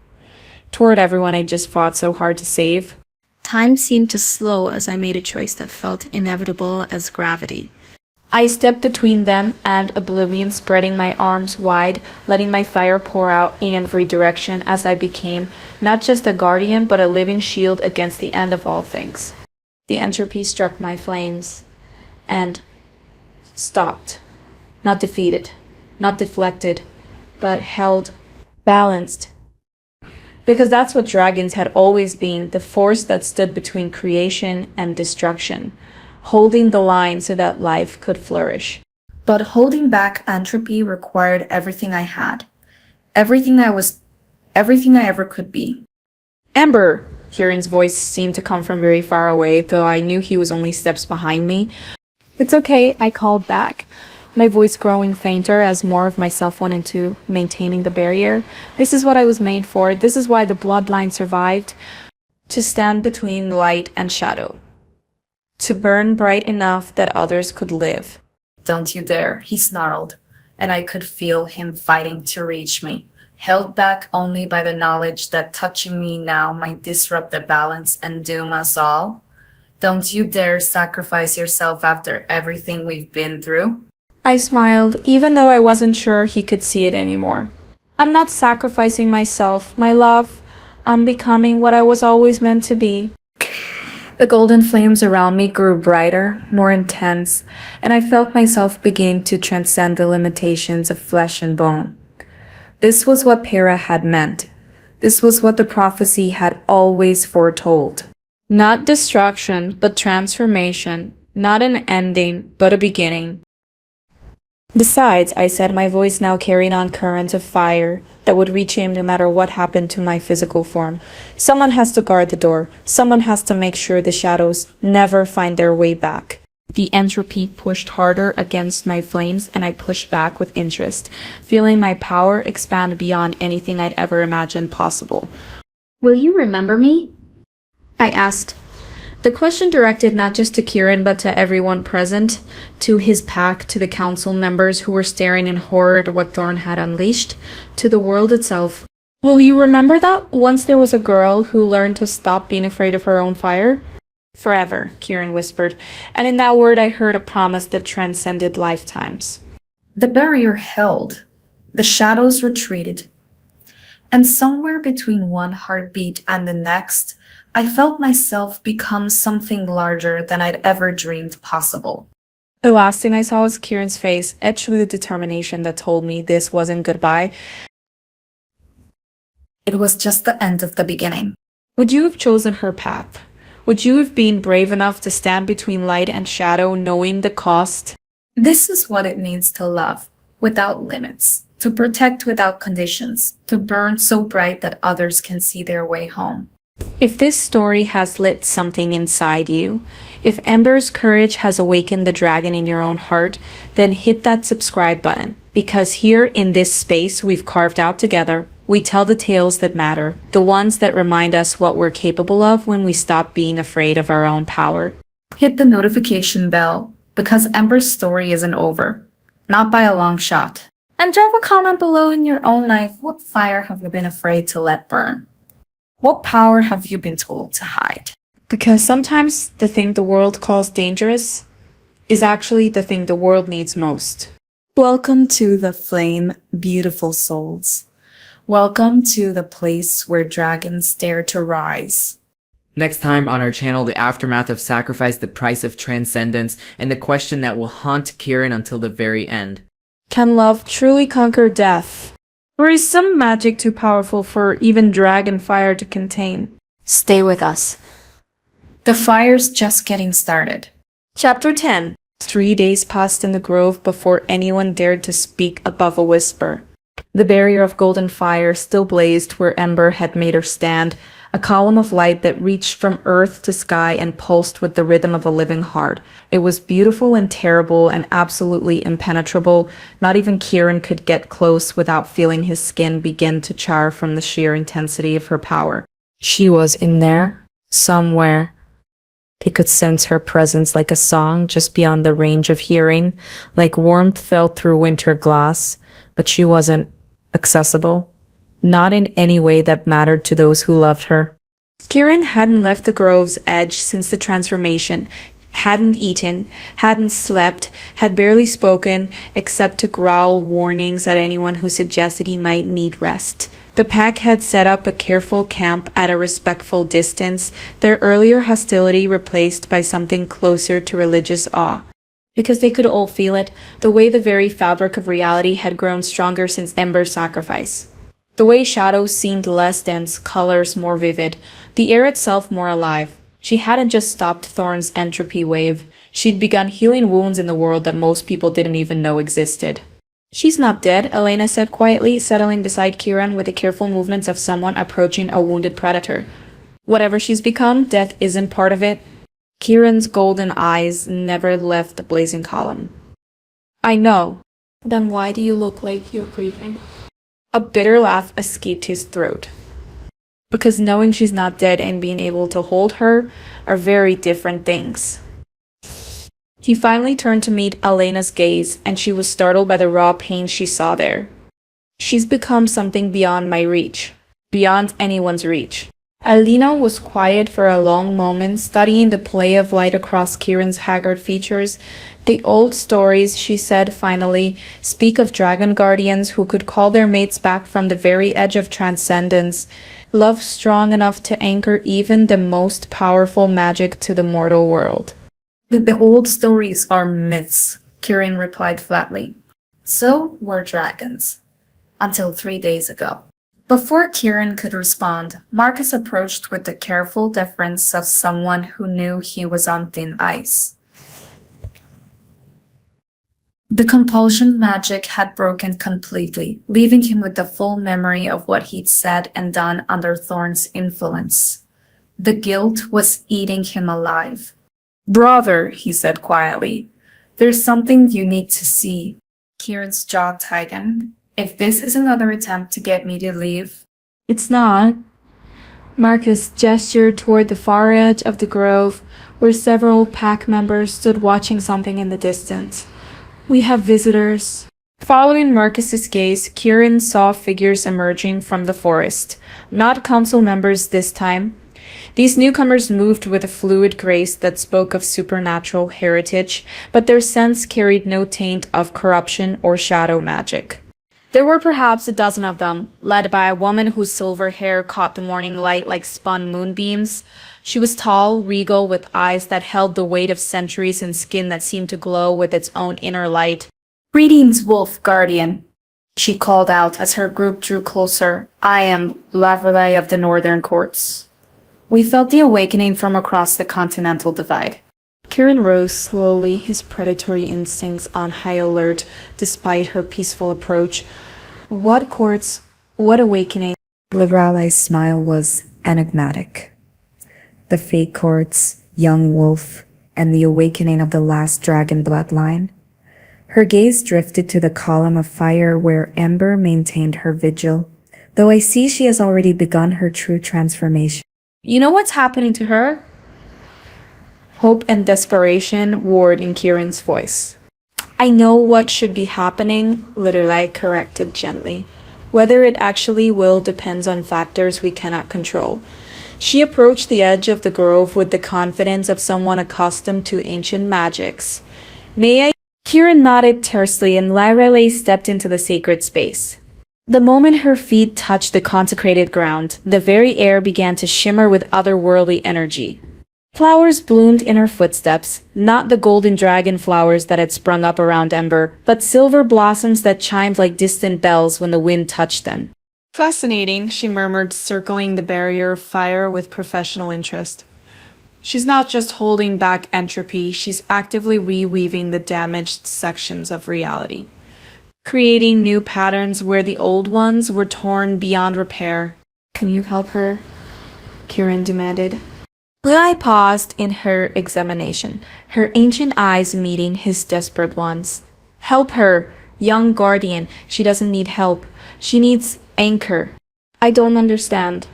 toward everyone I just fought so hard to save. Time seemed to slow as I made a choice that felt inevitable as gravity. I stepped between them and oblivion, spreading my arms wide, letting my fire pour out in every direction as I became not just a guardian, but a living shield against the end of all things. The entropy struck my flames and stopped. Not defeated, not deflected, but held, balanced. Because that's what dragons had always been, the force that stood between creation and destruction, holding the line so that life could flourish. But holding back entropy required everything I had. Everything I ever could be. Ember! Kieran's voice seemed to come from very far away, though I knew he was only steps behind me. It's okay, I called back, my voice growing fainter as more of myself went into maintaining the barrier. This is what I was made for. This is why the bloodline survived. To stand between light and shadow. To burn bright enough that others could live. Don't you dare, he snarled, and I could feel him fighting to reach me, held back only by the knowledge that touching me now might disrupt the balance and doom us all. Don't you dare sacrifice yourself after everything we've been through. I smiled, even though I wasn't sure he could see it anymore. I'm not sacrificing myself, my love. I'm becoming what I was always meant to be. The golden flames around me grew brighter, more intense, and I felt myself beginning to transcend the limitations of flesh and bone. This was what Para had meant. This was what the prophecy had always foretold. Not destruction, but transformation. Not an ending, but a beginning. Besides, I said, my voice now carried on currents of fire that would reach him no matter what happened to my physical form. Someone has to guard the door. Someone has to make sure the shadows never find their way back. The entropy pushed harder against my flames, and I pushed back with interest, feeling my power expand beyond anything I'd ever imagined possible. Will you remember me? I asked. The question directed not just to Kieran but to everyone present, to his pack, to the council members who were staring in horror at what Thorn had unleashed, to the world itself. Will you remember that once there was a girl who learned to stop being afraid of her own fire? Forever, Kieran whispered, and in that word I heard a promise that transcended lifetimes. The barrier held. The shadows retreated. And somewhere between one heartbeat and the next, I felt myself become something larger than I'd ever dreamed possible. The last thing I saw was Kieran's face, etched with the determination that told me this wasn't goodbye. It was just the end of the beginning. Would you have chosen her path? Would you have been brave enough to stand between light and shadow, knowing the cost? This is what it means to love, without limits, to protect without conditions, to burn so bright that others can see their way home. If this story has lit something inside you, if Ember's courage has awakened the dragon in your own heart, then hit that subscribe button. Because here in this space we've carved out together, we tell the tales that matter, the ones that remind us what we're capable of when we stop being afraid of our own power. Hit the notification bell, because Ember's story isn't over. Not by a long shot. And drop a comment below in your own life. What fire have you been afraid to let burn? What power have you been told to hide? Because sometimes the thing the world calls dangerous is actually the thing the world needs most. Welcome to the flame, beautiful souls. Welcome to the place where dragons dare to rise. Next time on our channel, the aftermath of sacrifice, the price of transcendence, and the question that will haunt Kieran until the very end. Can love truly conquer death? Or is some magic too powerful for even dragon fire to contain? Stay with us. The fire's just getting started. Chapter 10. 3 days passed in the grove before anyone dared to speak above a whisper. The barrier of golden fire still blazed where Ember had made her stand, a column of light that reached from earth to sky and pulsed with the rhythm of a living heart. It was beautiful and terrible and absolutely impenetrable. Not even Kieran could get close without feeling his skin begin to char from the sheer intensity of her power. She was in there, somewhere. He could sense her presence like a song just beyond the range of hearing, like warmth felt through winter glass, but she wasn't accessible. Not in any way that mattered to those who loved her. Kieran hadn't left the grove's edge since the transformation, hadn't eaten, hadn't slept, had barely spoken, except to growl warnings at anyone who suggested he might need rest. The pack had set up a careful camp at a respectful distance, their earlier hostility replaced by something closer to religious awe. Because they could all feel it, the way the very fabric of reality had grown stronger since Ember's sacrifice. The way shadows seemed less dense, colors more vivid, the air itself more alive. She hadn't just stopped Thorn's entropy wave, she'd begun healing wounds in the world that most people didn't even know existed. She's not dead, Elena said quietly, settling beside Kieran with the careful movements of someone approaching a wounded predator. Whatever she's become, death isn't part of it. Kieran's golden eyes never left the blazing column. I know. Then why do you look like you're grieving? A bitter laugh escaped his throat. Because knowing she's not dead and being able to hold her are very different things. He finally turned to meet Elena's gaze, and she was startled by the raw pain she saw there. She's become something beyond my reach. Beyond anyone's reach. Alina was quiet for a long moment, studying the play of light across Kieran's haggard features. The old stories, she said finally, speak of dragon guardians who could call their mates back from the very edge of transcendence. Love strong enough to anchor even the most powerful magic to the mortal world. The old stories are myths, Kieran replied flatly. So were dragons. Until 3 days ago. Before Kieran could respond, Marcus approached with the careful deference of someone who knew he was on thin ice. The compulsion magic had broken completely, leaving him with the full memory of what he'd said and done under Thorn's influence. The guilt was eating him alive. "Brother," he said quietly, "there's something you need to see." Kieran's jaw tightened. If this is another attempt to get me to leave, It's not. Marcus gestured toward the far edge of the grove, where several pack members stood watching something in the distance. We have visitors. Following Marcus's gaze, Kieran saw figures emerging from the forest. Not council members this time. These newcomers moved with a fluid grace that spoke of supernatural heritage, but their sense carried no taint of corruption or shadow magic. There were perhaps a dozen of them, led by a woman whose silver hair caught the morning light like spun moonbeams. She was tall, regal, with eyes that held the weight of centuries and skin that seemed to glow with its own inner light. "Greetings, Wolf Guardian," she called out as her group drew closer. "I am Laverley of the Northern Courts." We felt the awakening from across the continental divide. Kieran rose slowly, his predatory instincts on high alert despite her peaceful approach. What courts? What awakening? Laverley's smile was enigmatic. The fake courts, young wolf, and the awakening of the last dragon bloodline. Her gaze drifted to the column of fire where Ember maintained her vigil, though I see she has already begun her true transformation. You know what's happening to her? Hope and desperation roared in Kieran's voice. I know what should be happening, Laverley corrected gently. Whether it actually will depends on factors we cannot control. She approached the edge of the grove with the confidence of someone accustomed to ancient magics. May I? Kieran nodded tersely and Laverley stepped into the sacred space. The moment her feet touched the consecrated ground, the very air began to shimmer with otherworldly energy. Flowers bloomed in her footsteps, not the golden dragon flowers that had sprung up around Ember, but silver blossoms that chimed like distant bells when the wind touched them. Fascinating, she murmured, circling the barrier of fire with professional interest. She's not just holding back entropy, she's actively reweaving the damaged sections of reality, creating new patterns where the old ones were torn beyond repair. Can you help her? Kieran demanded. Lilai paused in her examination, her ancient eyes meeting his desperate ones. Help her, young guardian. She doesn't need help. She needs anchor. I don't understand.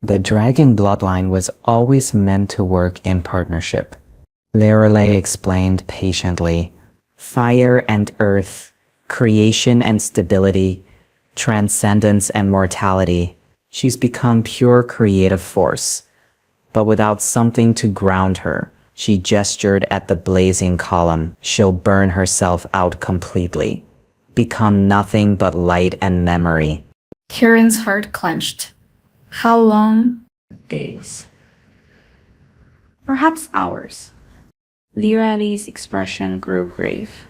The dragon bloodline was always meant to work in partnership. Laverley explained patiently. Fire and earth, creation and stability, transcendence and mortality. She's become pure creative force. But without something to ground her, she gestured at the blazing column. She'll burn herself out completely, become nothing but light and memory. Kieran's heart clenched. How long? Days. Perhaps hours. Laverley's expression grew grave.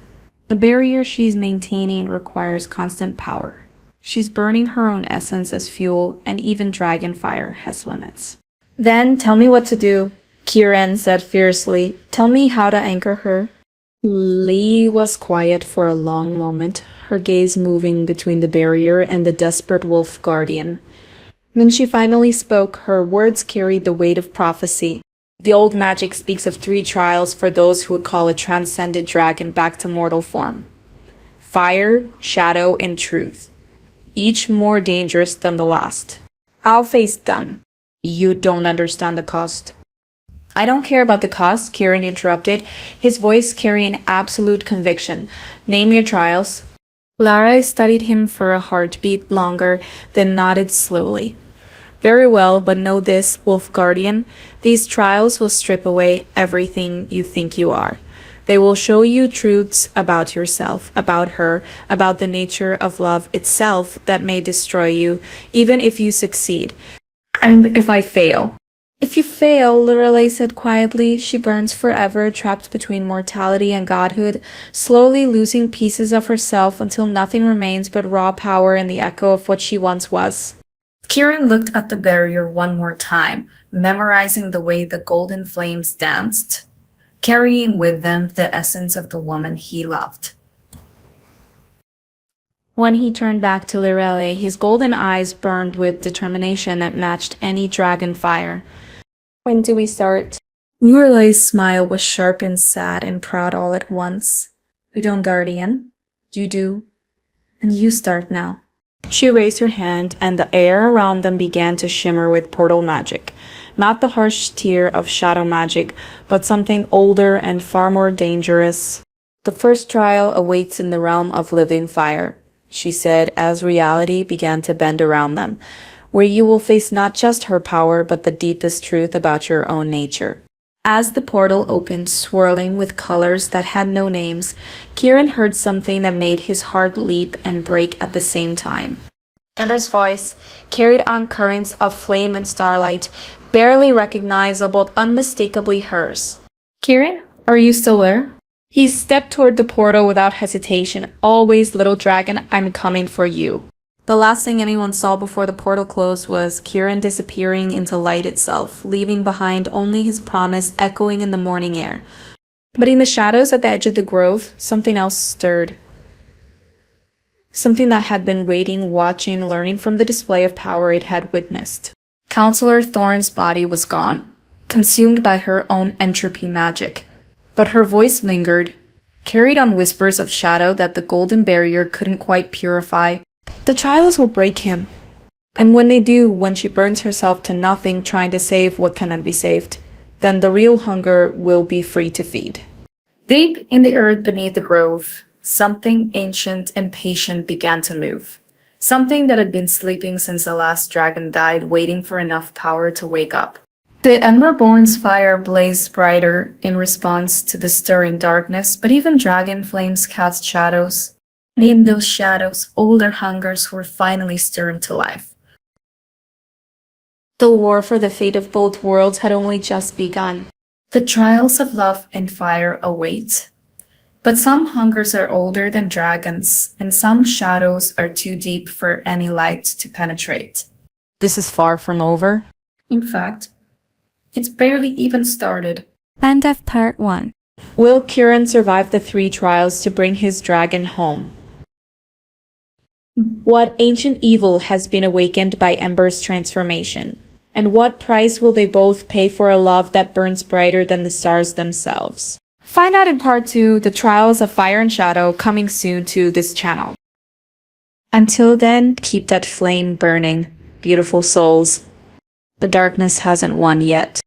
The barrier she's maintaining requires constant power. She's burning her own essence as fuel, and even dragon fire has limits. Then tell me what to do, Kieran said fiercely. Tell me how to anchor her. Lee was quiet for a long moment, her gaze moving between the barrier and the desperate wolf guardian. When she finally spoke, her words carried the weight of prophecy. The old magic speaks of 3 trials for those who would call a transcended dragon back to mortal form. Fire, shadow, and truth. Each more dangerous than the last. I'll face them. You don't understand the cost. I don't care about the cost, Kieran interrupted, his voice carrying absolute conviction. Name your trials. Lara studied him for a heartbeat longer, then nodded slowly. Very well, but know this, Wolf Guardian. These trials will strip away everything you think you are. They will show you truths about yourself, about her, about the nature of love itself that may destroy you, even if you succeed. And if I fail? If you fail, Lorelei said quietly, she burns forever, trapped between mortality and godhood, slowly losing pieces of herself until nothing remains but raw power and the echo of what she once was. Kieran looked at the barrier one more time, memorizing the way the golden flames danced, carrying with them the essence of the woman he loved. When he turned back to Lorelei, his golden eyes burned with determination that matched any dragon fire. When do we start? Lorelei's smile was sharp and sad and proud all at once. We don't, Guardian. You do. And you start now. She raised her hand, and the air around them began to shimmer with portal magic. Not the harsh tear of shadow magic, but something older and far more dangerous. The first trial awaits in the realm of living fire, she said as reality began to bend around them, where you will face not just her power, but the deepest truth about your own nature. As the portal opened, swirling with colors that had no names, Kieran heard something that made his heart leap and break at the same time. Ember's voice carried on currents of flame and starlight, barely recognizable, unmistakably hers. Kieran, are you still there? He stepped toward the portal without hesitation. Always, little dragon, I'm coming for you. The last thing anyone saw before the portal closed was Kieran disappearing into light itself, leaving behind only his promise echoing in the morning air. But in the shadows at the edge of the grove, something else stirred. Something that had been waiting, watching, learning from the display of power it had witnessed. Counselor Thorne's body was gone, consumed by her own entropy magic. But her voice lingered, carried on whispers of shadow that the golden barrier couldn't quite purify. The trials will break him. And when they do, when she burns herself to nothing trying to save what cannot be saved, then the real hunger will be free to feed. Deep in the earth beneath the grove, something ancient and patient began to move. Something that had been sleeping since the last dragon died, waiting for enough power to wake up. The Emberborn's fire blazed brighter in response to the stirring darkness, but even dragon flames cast shadows. And in those shadows, older hungers were finally stirring to life. The war for the fate of both worlds had only just begun. The trials of love and fire await. But some hungers are older than dragons, and some shadows are too deep for any light to penetrate. This is far from over. In fact, it's barely even started. End of part 1. Will Kieran survive the 3 trials to bring his dragon home? What ancient evil has been awakened by Ember's transformation? And what price will they both pay for a love that burns brighter than the stars themselves? Find out in part 2, The Trials of Fire and Shadow, coming soon to this channel. Until then, keep that flame burning, beautiful souls. The darkness hasn't won yet.